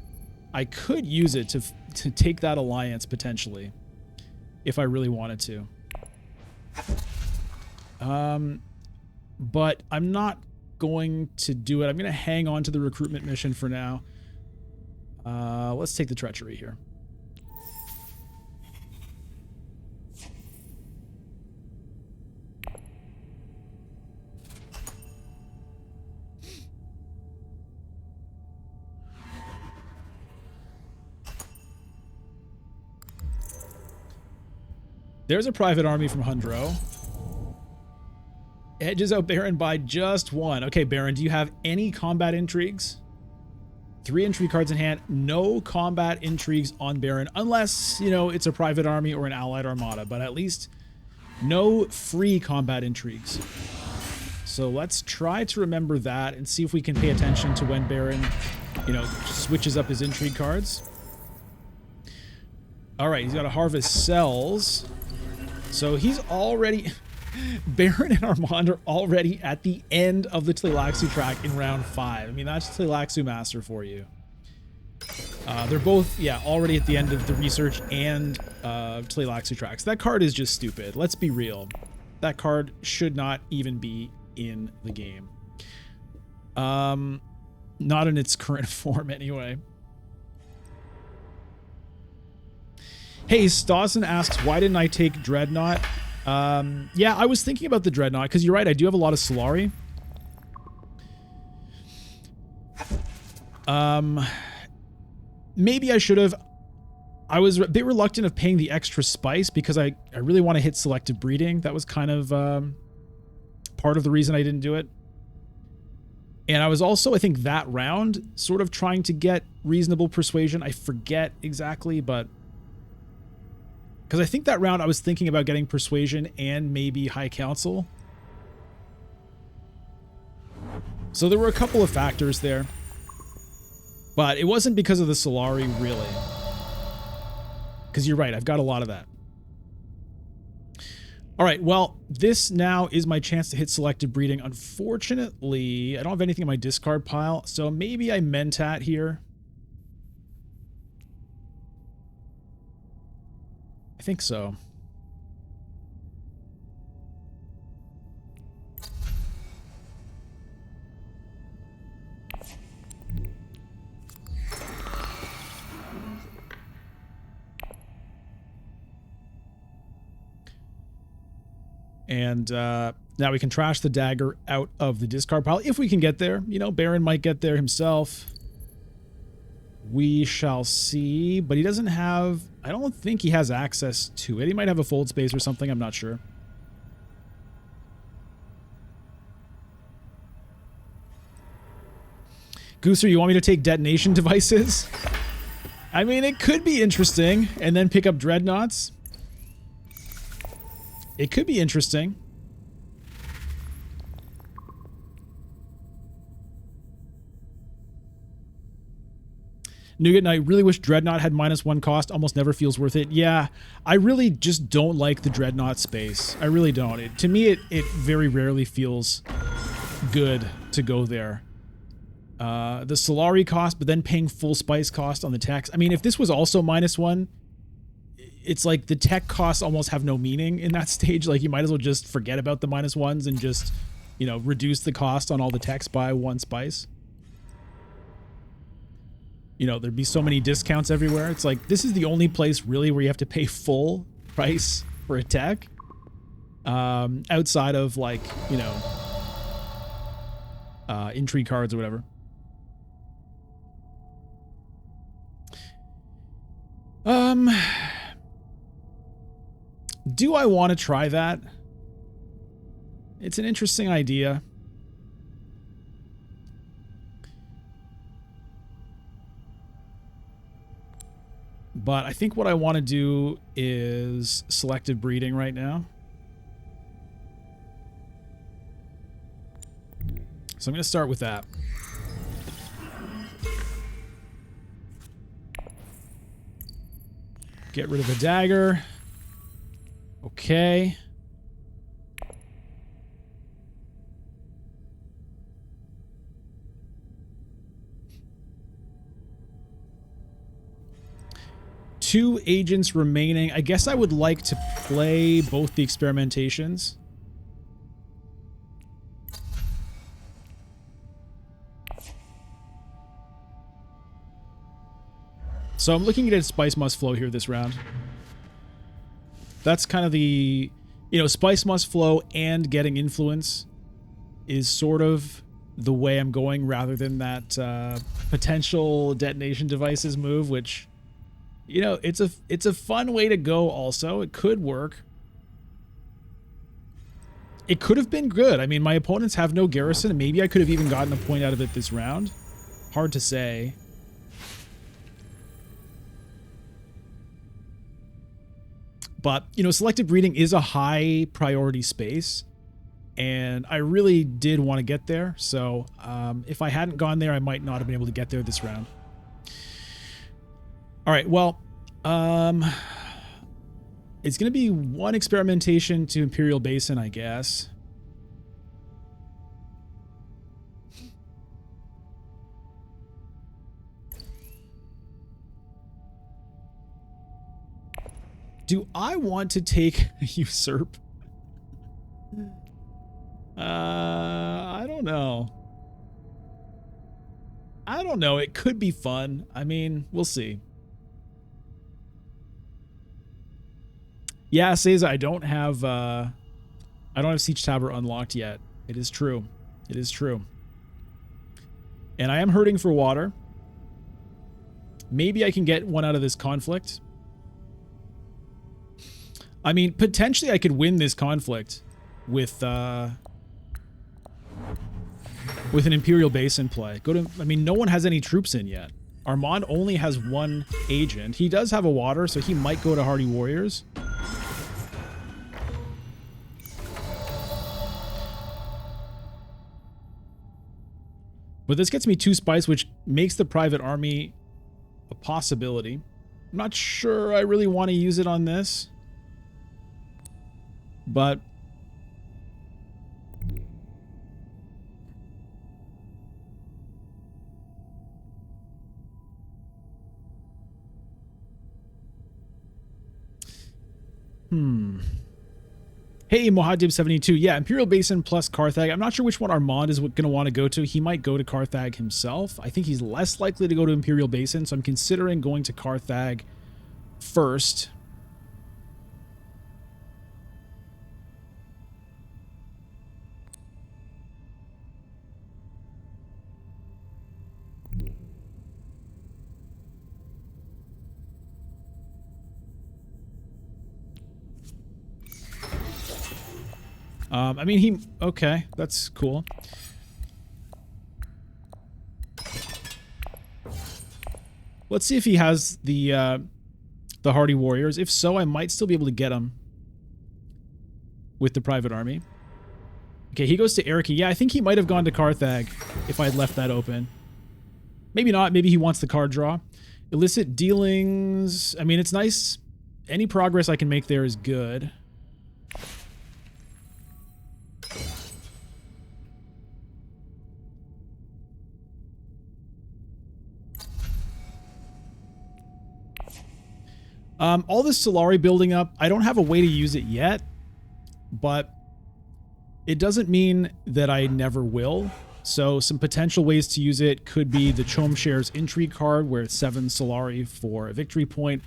[SPEAKER 1] I could use it to take that alliance potentially, if I really wanted to. But I'm not going to do it. I'm going to hang on to the recruitment mission for now. Let's take the Treachery here. There's a private army from Hundro. Edges out Baron by just one. Okay, Baron, do you have any combat intrigues? 3 intrigue cards in hand. No combat intrigues on Baron, unless, you know, it's a private army or an allied armada, but at least no free combat intrigues. So let's try to remember that and see if we can pay attention to when Baron, you know, switches up his intrigue cards. All right, he's got to harvest cells. So he's already... Baron and Armand are already at the end of the Tleilaxu track in round 5. I mean, that's Tleilaxu Master for you. They're both, yeah, already at the end of the research and Tleilaxu tracks. That card is just stupid. Let's be real. That card should not even be in the game. Not in its current form, anyway. Hey, Stawson asks, why didn't I take Dreadnought? Yeah, I was thinking about the Dreadnought, because you're right, I do have a lot of Solari. Maybe I should have. I was a bit reluctant of paying the extra spice because I really want to hit selective breeding. That was kind of part of the reason I didn't do it. And I was also, I think, that round sort of trying to get reasonable persuasion. I forget exactly, but... because I think that round I was thinking about getting persuasion and maybe high council. So there were a couple of factors there. But it wasn't because of the Solari, really. Because you're right, I've got a lot of that. All right, well, this now is my chance to hit selective breeding. Unfortunately, I don't have anything in my discard pile, so maybe I Mentat here. I think so. And now we can trash the dagger out of the discard pile if we can get there. You know, Baron might get there himself. We shall see, but he doesn't have... I don't think he has access to it. He might have a fold space or something. I'm not sure. Gooser, you want me to take detonation devices? I mean, it could be interesting. And then pick up dreadnoughts. It could be interesting. Nougat Knight, really wish Dreadnought had -1 cost. Almost never feels worth it. Yeah, I really just don't like the Dreadnought space. I really don't. To me, it very rarely feels good to go there. The Solari cost, but then paying full spice cost on the techs. I mean, if this was also -1, it's like the tech costs almost have no meaning in that stage. Like, you might as well just forget about the -1s and just, you know, reduce the cost on all the techs by 1 spice. you know, there'd be so many discounts everywhere. It's like, this is the only place really where you have to pay full price for a tech. Outside of, like, you know, intrigue cards or whatever. Do I want to try that? It's an interesting idea. But I think what I want to do is selective breeding right now. So I'm going to start with that. Get rid of the dagger. Okay. Two agents remaining. I guess I would like to play both the experimentations. So I'm looking at a Spice Must Flow here this round. That's kind of the, you know, Spice Must Flow and getting Influence is sort of the way I'm going, rather than that potential detonation devices move, which, you know, it's a fun way to go also. It could work. It could have been good. I mean, my opponents have no garrison, and maybe I could have even gotten a point out of it this round. Hard to say. But, you know, selective breeding is a high priority space, and I really did want to get there. So if I hadn't gone there, I might not have been able to get there this round. All right, well, it's going to be one experimentation to Imperial Basin, I guess. Do I want to take Usurp? I don't know. I don't know. It could be fun. I mean, we'll see. Yeah, Seiza, I don't have Siege Tower unlocked yet. It is true. It is true. And I am hurting for water. Maybe I can get one out of this conflict. I mean, potentially I could win this conflict with an Imperial Basin play. I mean, no one has any troops in yet. Armand only has one agent. He does have a water, so he might go to Hardy Warriors. But this gets me 2 spice, which makes the private army a possibility. I'm not sure I really want to use it on this. But hey, Mohadib72. Yeah, Imperial Basin plus Carthag. I'm not sure which one Armand is going to want to go to. He might go to Carthag himself. I think he's less likely to go to Imperial Basin, so I'm considering going to Carthag first. I mean, okay, that's cool. Let's see if he has the Hardy Warriors. If so, I might still be able to get him with the private army. Okay, he goes to Eriki. Yeah, I think he might have gone to Carthag if I had left that open. Maybe not. Maybe he wants the card draw. Illicit dealings. I mean, it's nice. Any progress I can make there is good. All this Solari building up, I don't have a way to use it yet, but it doesn't mean that I never will. So some potential ways to use it could be the Chom Shares Intrigue card, where it's 7 Solari for a victory point.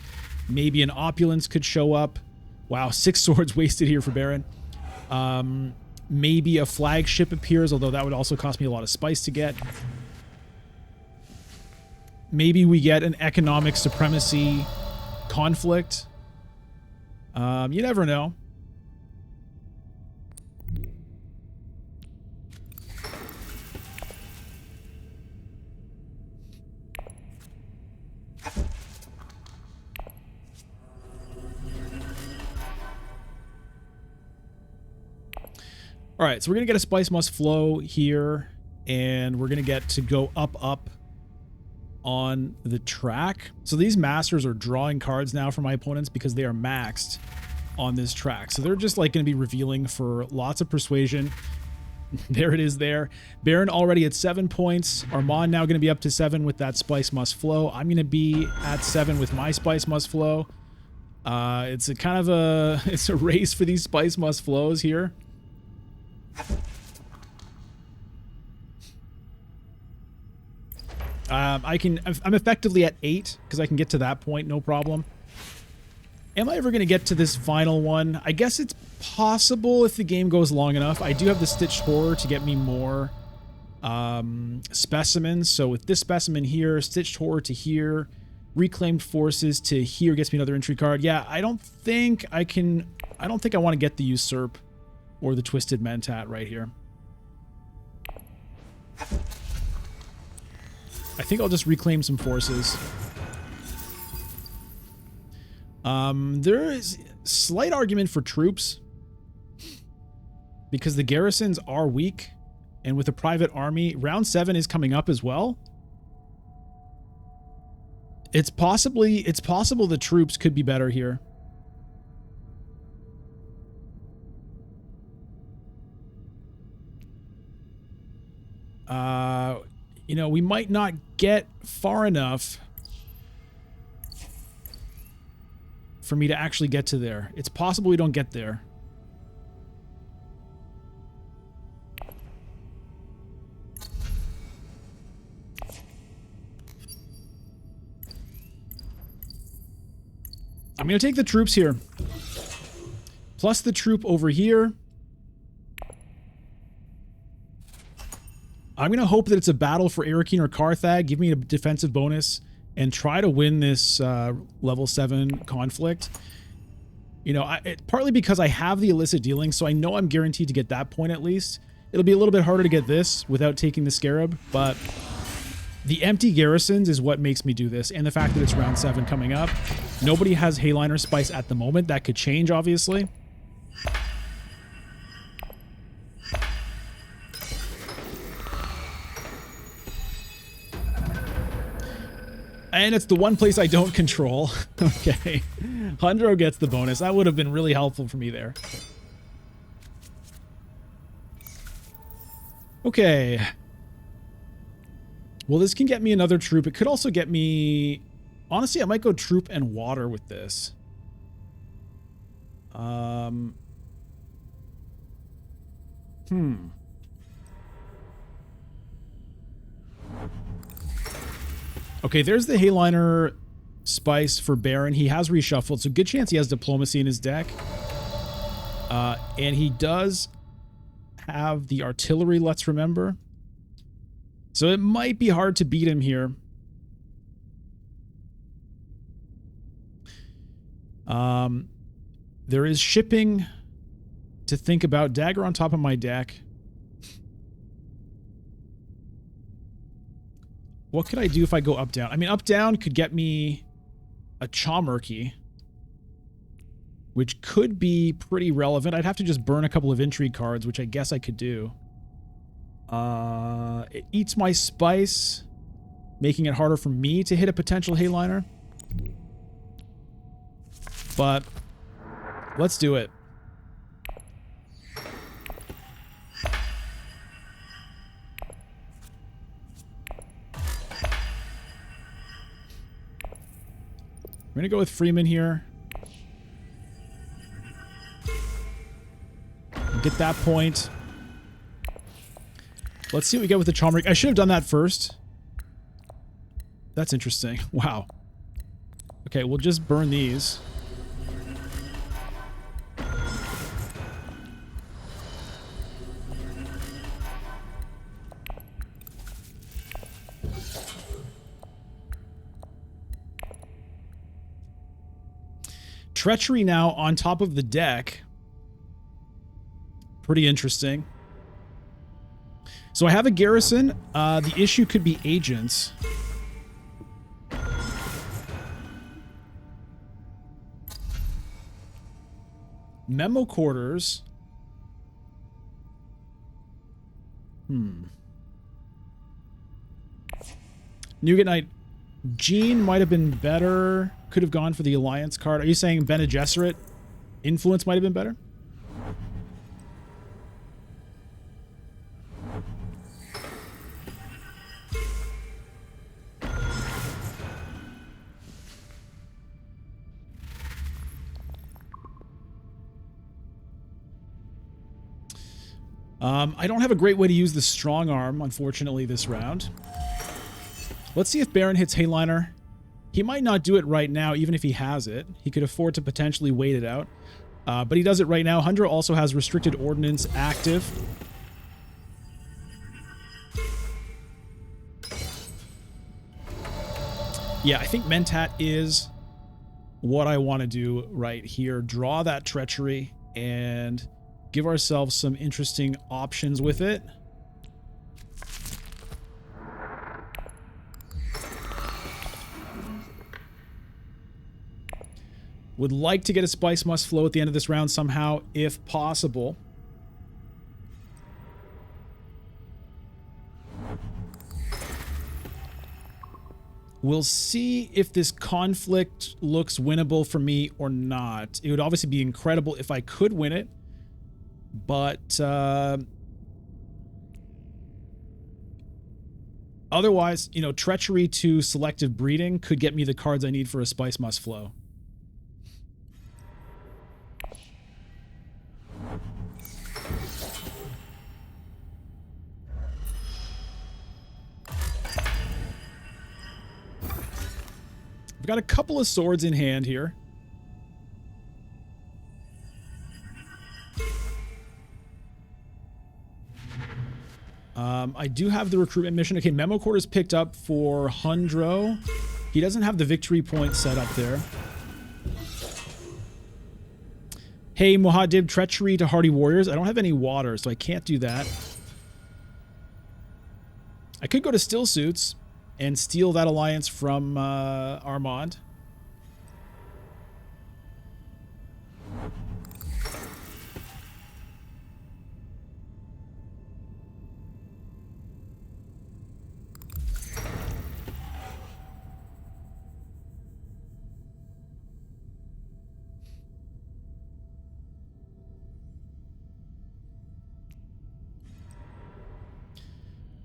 [SPEAKER 1] Maybe an Opulence could show up. Wow, 6 swords wasted here for Baron. Maybe a flagship appears, although that would also cost me a lot of spice to get. Maybe we get an economic supremacy conflict. You never know. All right, so we're going to get a Spice Must Flow here, and we're going to get to go up on the track. So these masters are drawing cards now for my opponents because they are maxed on this track. So they're just like going to be revealing for lots of persuasion. There it is there. Baron already at 7 points. Armand now going to be up to 7 with that Spice Must Flow. I'm going to be at 7 with my Spice Must Flow. It's a kind of it's a race for these Spice Must Flows here. I'm effectively at 8 because I can get to that point, no problem. Am I ever going to get to this final one? I guess it's possible if the game goes long enough. I do have the Stitched Horror to get me more specimens. So with this specimen here, Stitched Horror to here, Reclaimed Forces to here gets me another entry card. Yeah, I don't think I want to get the Usurp or the Twisted Mentat right here. I think I'll just reclaim some forces. There is slight argument for troops because the garrisons are weak, and with a private army, round 7 is coming up as well. It's possible the troops could be better here. You know, we might not get far enough for me to actually get to there. It's possible we don't get there. I'm going to take the troops here. Plus the troop over here. I'm going to hope that it's a battle for Arakeen or Carthag. Give me a defensive bonus and try to win this level 7 conflict. You know, partly because I have the illicit dealing, so I know I'm guaranteed to get that point at least. It'll be a little bit harder to get this without taking the Scarab, but the empty garrisons is what makes me do this, and the fact that it's round 7 coming up. Nobody has Hayliner Spice at the moment. That could change, obviously. And it's the one place I don't control. Okay. Hundro gets the bonus. That would have been really helpful for me there. Okay. Well, this can get me another troop. It could also get me... Honestly, I might go troop and water with this. Okay, there's the Hayliner Spice for Baron. He has reshuffled, so good chance he has Diplomacy in his deck. And he does have the Artillery, let's remember. So it might be hard to beat him here. There is shipping to think about. Dagger on top of my deck. What could I do if I go up down? I mean, up down could get me a Chomurky, which could be pretty relevant. I'd have to just burn a couple of intrigue cards, which I guess I could do. It eats my spice, making it harder for me to hit a potential Hayliner. But let's do it. We're going to go with Freeman here. Get that point. Let's see what we get with the Charm Rig. I should have done that first. That's interesting. Wow. Okay, we'll just burn these. Treachery now on top of the deck. Pretty interesting. So I have a garrison. The issue could be agents. Memo quarters. Nougat Knight. Jean might have been better. Could have gone for the Alliance card. Are you saying Bene Gesserit influence might have been better? I don't have a great way to use the strong arm, unfortunately, this round. Let's see if Baron hits Hayliner. He might not do it right now, even if he has it. He could afford to potentially wait it out. But he does it right now. Hundra also has Restricted Ordnance active. Yeah, I think Mentat is what I want to do right here. Draw that Treachery and give ourselves some interesting options with it. Would like to get a Spice Must Flow at the end of this round somehow, if possible. We'll see if this conflict looks winnable for me or not. It would obviously be incredible if I could win it. But otherwise, you know, Treachery to Selective Breeding could get me the cards I need for a Spice Must Flow. I've got a couple of swords in hand here. I do have the recruitment mission. Okay, Memo Quarters picked up for Hundro. He doesn't have the victory point set up there. Hey, Mohadib, Treachery to Hardy Warriors. I don't have any water, so I can't do that. I could go to Still Suits and steal that alliance from Armand.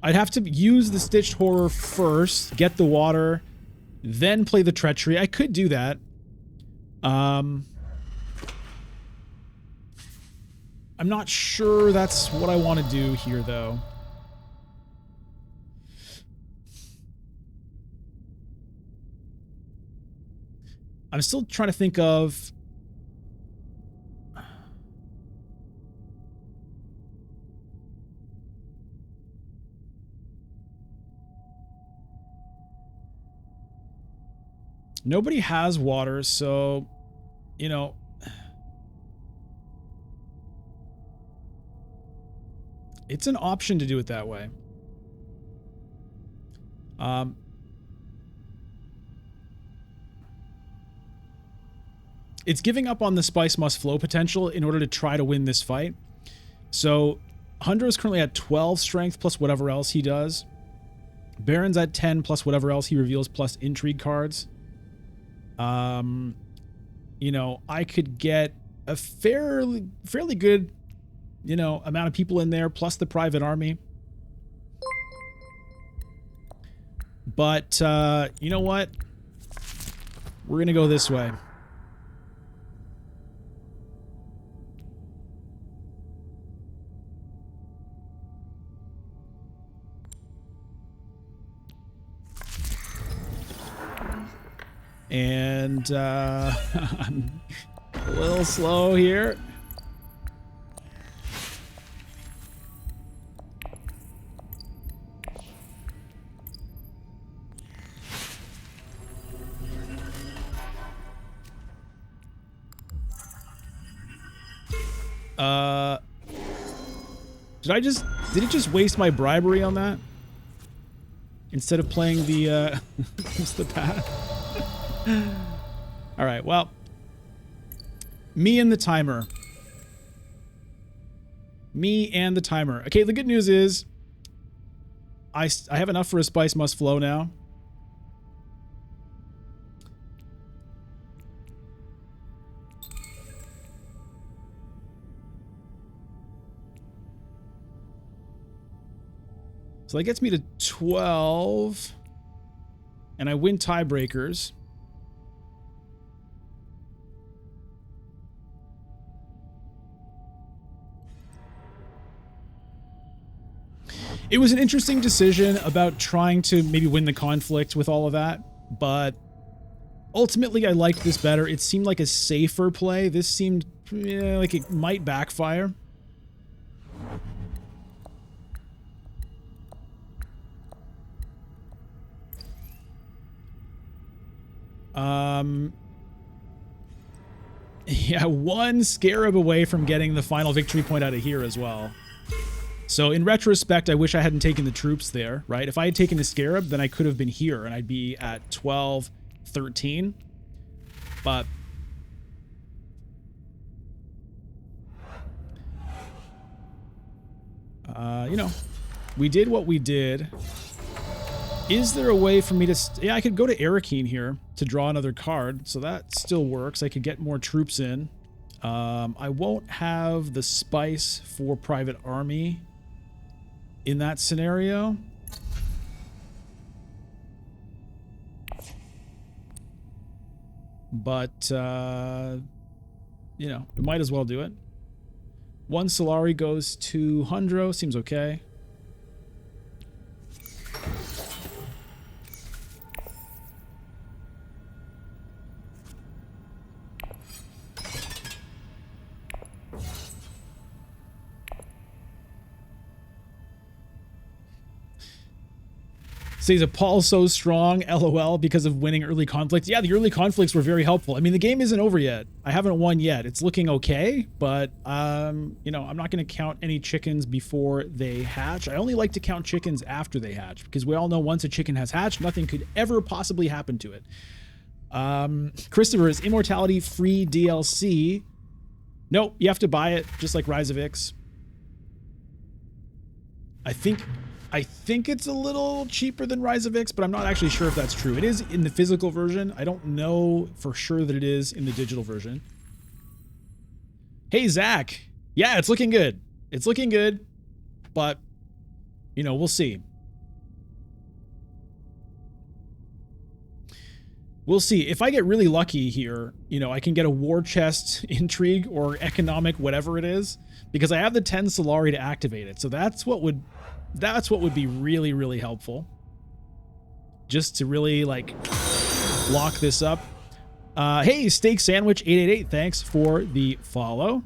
[SPEAKER 1] I'd have to use the Stitched Horror first, get the water, then play the Treachery. I could do that. I'm not sure that's what I want to do here, though. I'm still trying to think of... Nobody has water, so, you know, it's an option to do it that way. It's giving up on the Spice Must Flow potential in order to try to win this fight. So, Hundra is currently at 12 strength plus whatever else he does. Baron's at 10 plus whatever else he reveals plus intrigue cards. You know, I could get a fairly good, you know, amount of people in there, plus the private army. But, you know what? We're gonna go this way. And I'm a little slow here. Did it just waste my bribery on that? Instead of playing the, what's the path? All right, well, me and the timer. Me and the timer. Okay, the good news is I have enough for a spice must flow now. So that gets me to 12. And I win tiebreakers. It was an interesting decision about trying to maybe win the conflict with all of that, but ultimately I liked this better. It seemed like a safer play. This seemed like it might backfire. Yeah, one scarab away from getting the final victory point out of here as well. So in retrospect, I wish I hadn't taken the troops there, right? If I had taken the scarab, then I could have been here and I'd be at 12, 13. But you know, we did what we did. Is there a way for me to... yeah, I could go to Arakeen here to draw another card, so that still works. I could get more troops in. I won't have the spice for private army in that scenario. But, you know, we might as well do it. One Solari goes to Hundro, seems okay. Says a Paul so strong, LOL, because of winning early conflicts. Yeah, the early conflicts were very helpful. I mean, the game isn't over yet. I haven't won yet. It's looking okay, but, you know, I'm not going to count any chickens before they hatch. I only like to count chickens after they hatch, because we all know once a chicken has hatched, nothing could ever possibly happen to it. Christopher, is Immortality free DLC? Nope, you have to buy it, just like Rise of Ix. I think it's a little cheaper than Rise of Ix, but I'm not actually sure if that's true. It is in the physical version. I don't know for sure that it is in the digital version. Hey, Zach. Yeah, it's looking good. It's looking good, but, you know, we'll see. We'll see. If I get really lucky here, you know, I can get a war chest intrigue or economic whatever it is, because I have the 10 Solari to activate it. So that's what would be really, really helpful. Just to really, like, lock this up. Hey, Steak Sandwich 888, thanks for the follow.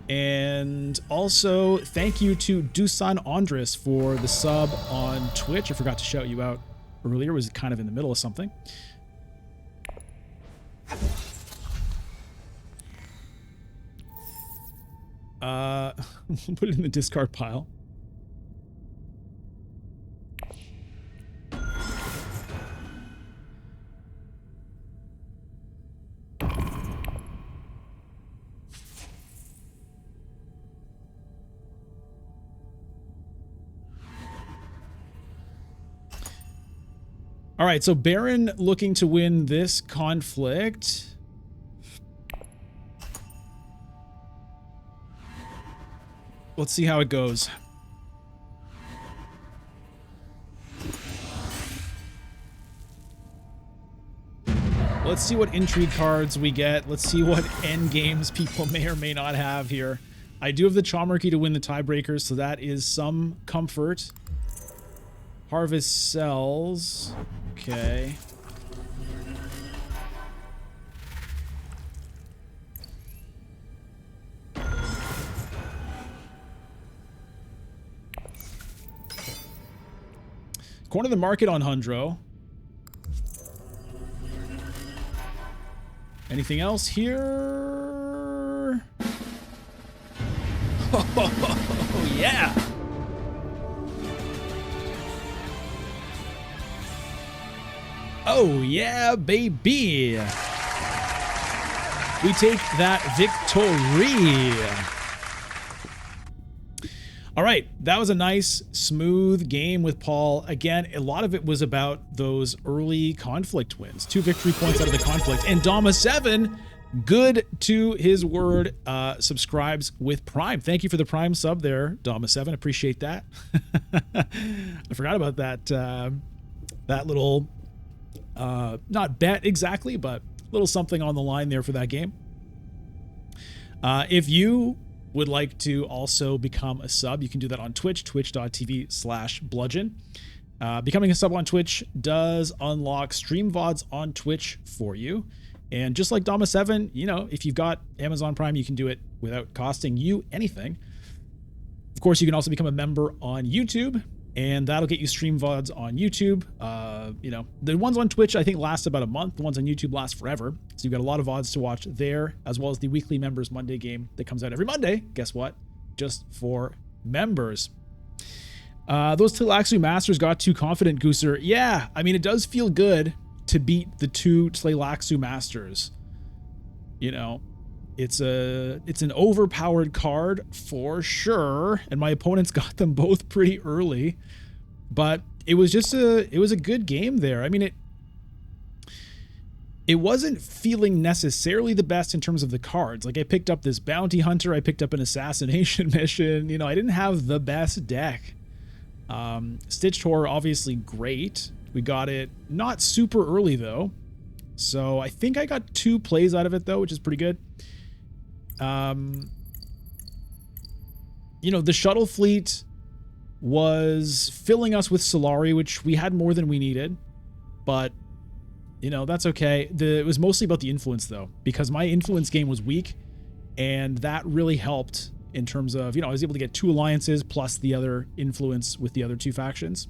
[SPEAKER 1] And also, thank you to Dusan Andres for the sub on Twitch. I forgot to shout you out earlier. Was kind of in the middle of something. Put it in the discard pile. All right, so Baron looking to win this conflict. Let's see how it goes. Let's see what intrigue cards we get. Let's see what end games people may or may not have here. I do have the Chaumerkey to win the tiebreakers, so that is some comfort. Harvest cells. Okay. Corner the market on Hundro. Anything else here? Oh, yeah. Oh, yeah, baby. We take that victory. All right, that was a nice, smooth game with Paul. Again, a lot of it was about those early conflict wins. 2 victory points out of the conflict. And Dama7, good to his word, subscribes with Prime. Thank you for the Prime sub there, Dama7. Appreciate that. I forgot about that, that little, not bet exactly, but little something on the line there for that game. If you would like to also become a sub, you can do that on Twitch, twitch.tv/bludgeon. Becoming a sub on Twitch does unlock stream VODs on Twitch for you. And just like Dama7, you know, if you've got Amazon Prime, you can do it without costing you anything. Of course, you can also become a member on YouTube, and that'll get you stream VODs on YouTube. You know, the ones on Twitch, I think, last about a month. The ones on YouTube last forever. So you've got a lot of VODs to watch there, as well as the weekly Members Monday game that comes out every Monday. Guess what? Just for members. Those Tleilaxu Masters got too confident, Gooser. Yeah, I mean, it does feel good to beat the 2 Tleilaxu Masters. You know, it's an overpowered card for sure, and my opponents got them both pretty early. But it was just a good game there. I mean, it wasn't feeling necessarily the best in terms of the cards. Like, I picked up this bounty hunter, I picked up an assassination mission. You know, I didn't have the best deck. Stitched Horror, obviously great. We got it not super early though. So I think I got 2 plays out of it though, which is pretty good. You know, the shuttle fleet was filling us with Solari, which we had more than we needed, but you know, that's okay. It was mostly about the influence though, because my influence game was weak, and that really helped in terms of, you know, I was able to get 2 alliances plus the other influence with the other 2 factions.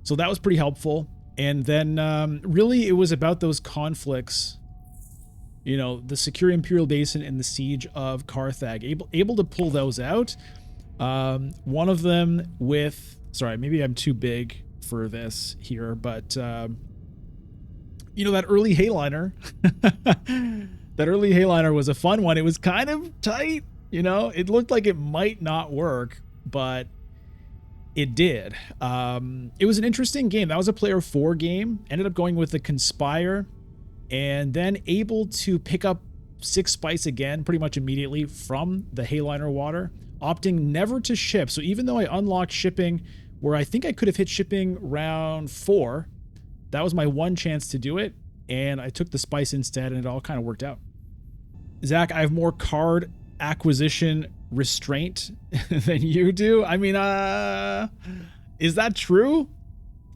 [SPEAKER 1] So that was pretty helpful. And then really it was about those conflicts, you know, the Secure Imperial Basin and the Siege of Carthage, able to pull those out. One of them with, sorry, maybe I'm too big for this here, but you know, that early Hayliner, that early Hayliner was a fun one. It was kind of tight, you know, it looked like it might not work, but it did. It was an interesting game. That was a player 4 game. Ended up going with the Conspire, and then able to pick up 6 spice again pretty much immediately from the Hayliner water, opting never to ship. So even though I unlocked shipping, where I think I could have hit shipping round 4, that was my one chance to do it, and I took the spice instead, and it all kind of worked out. Zach, I have more card acquisition restraint than you do. I mean, is that true?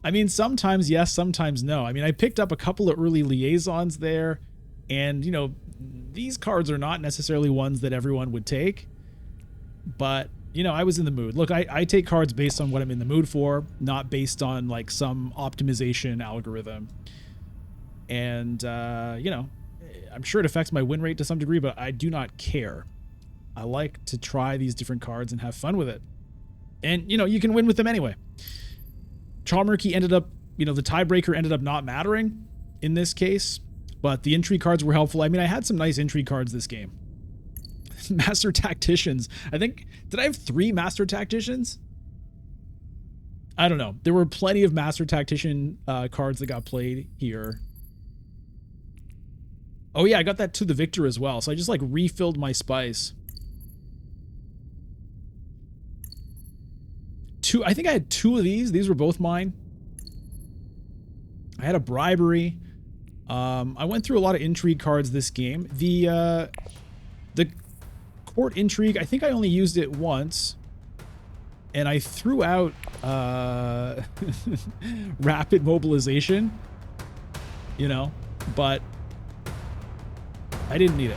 [SPEAKER 1] I mean, sometimes yes, sometimes no. I mean, I picked up a couple of early liaisons there, and, you know, these cards are not necessarily ones that everyone would take, but, you know, I was in the mood. Look, I take cards based on what I'm in the mood for, not based on, like, some optimization algorithm. And, you know, I'm sure it affects my win rate to some degree, but I do not care. I like to try these different cards and have fun with it. And, you know, you can win with them anyway. Chalmurky ended up, you know, the tiebreaker ended up not mattering in this case, but the intrigue cards were helpful. I mean, I had some nice intrigue cards this game. Master Tacticians. I think, did I have 3 Master Tacticians? I don't know. There were plenty of Master Tactician cards that got played here. Oh yeah, I got that to the Victor as well. So I just like refilled my spice. I think I had 2 of these. These were both mine. I had a bribery. I went through a lot of intrigue cards this game. The court intrigue, I think I only used it once. and I threw out rapid mobilization, you know, but I didn't need it.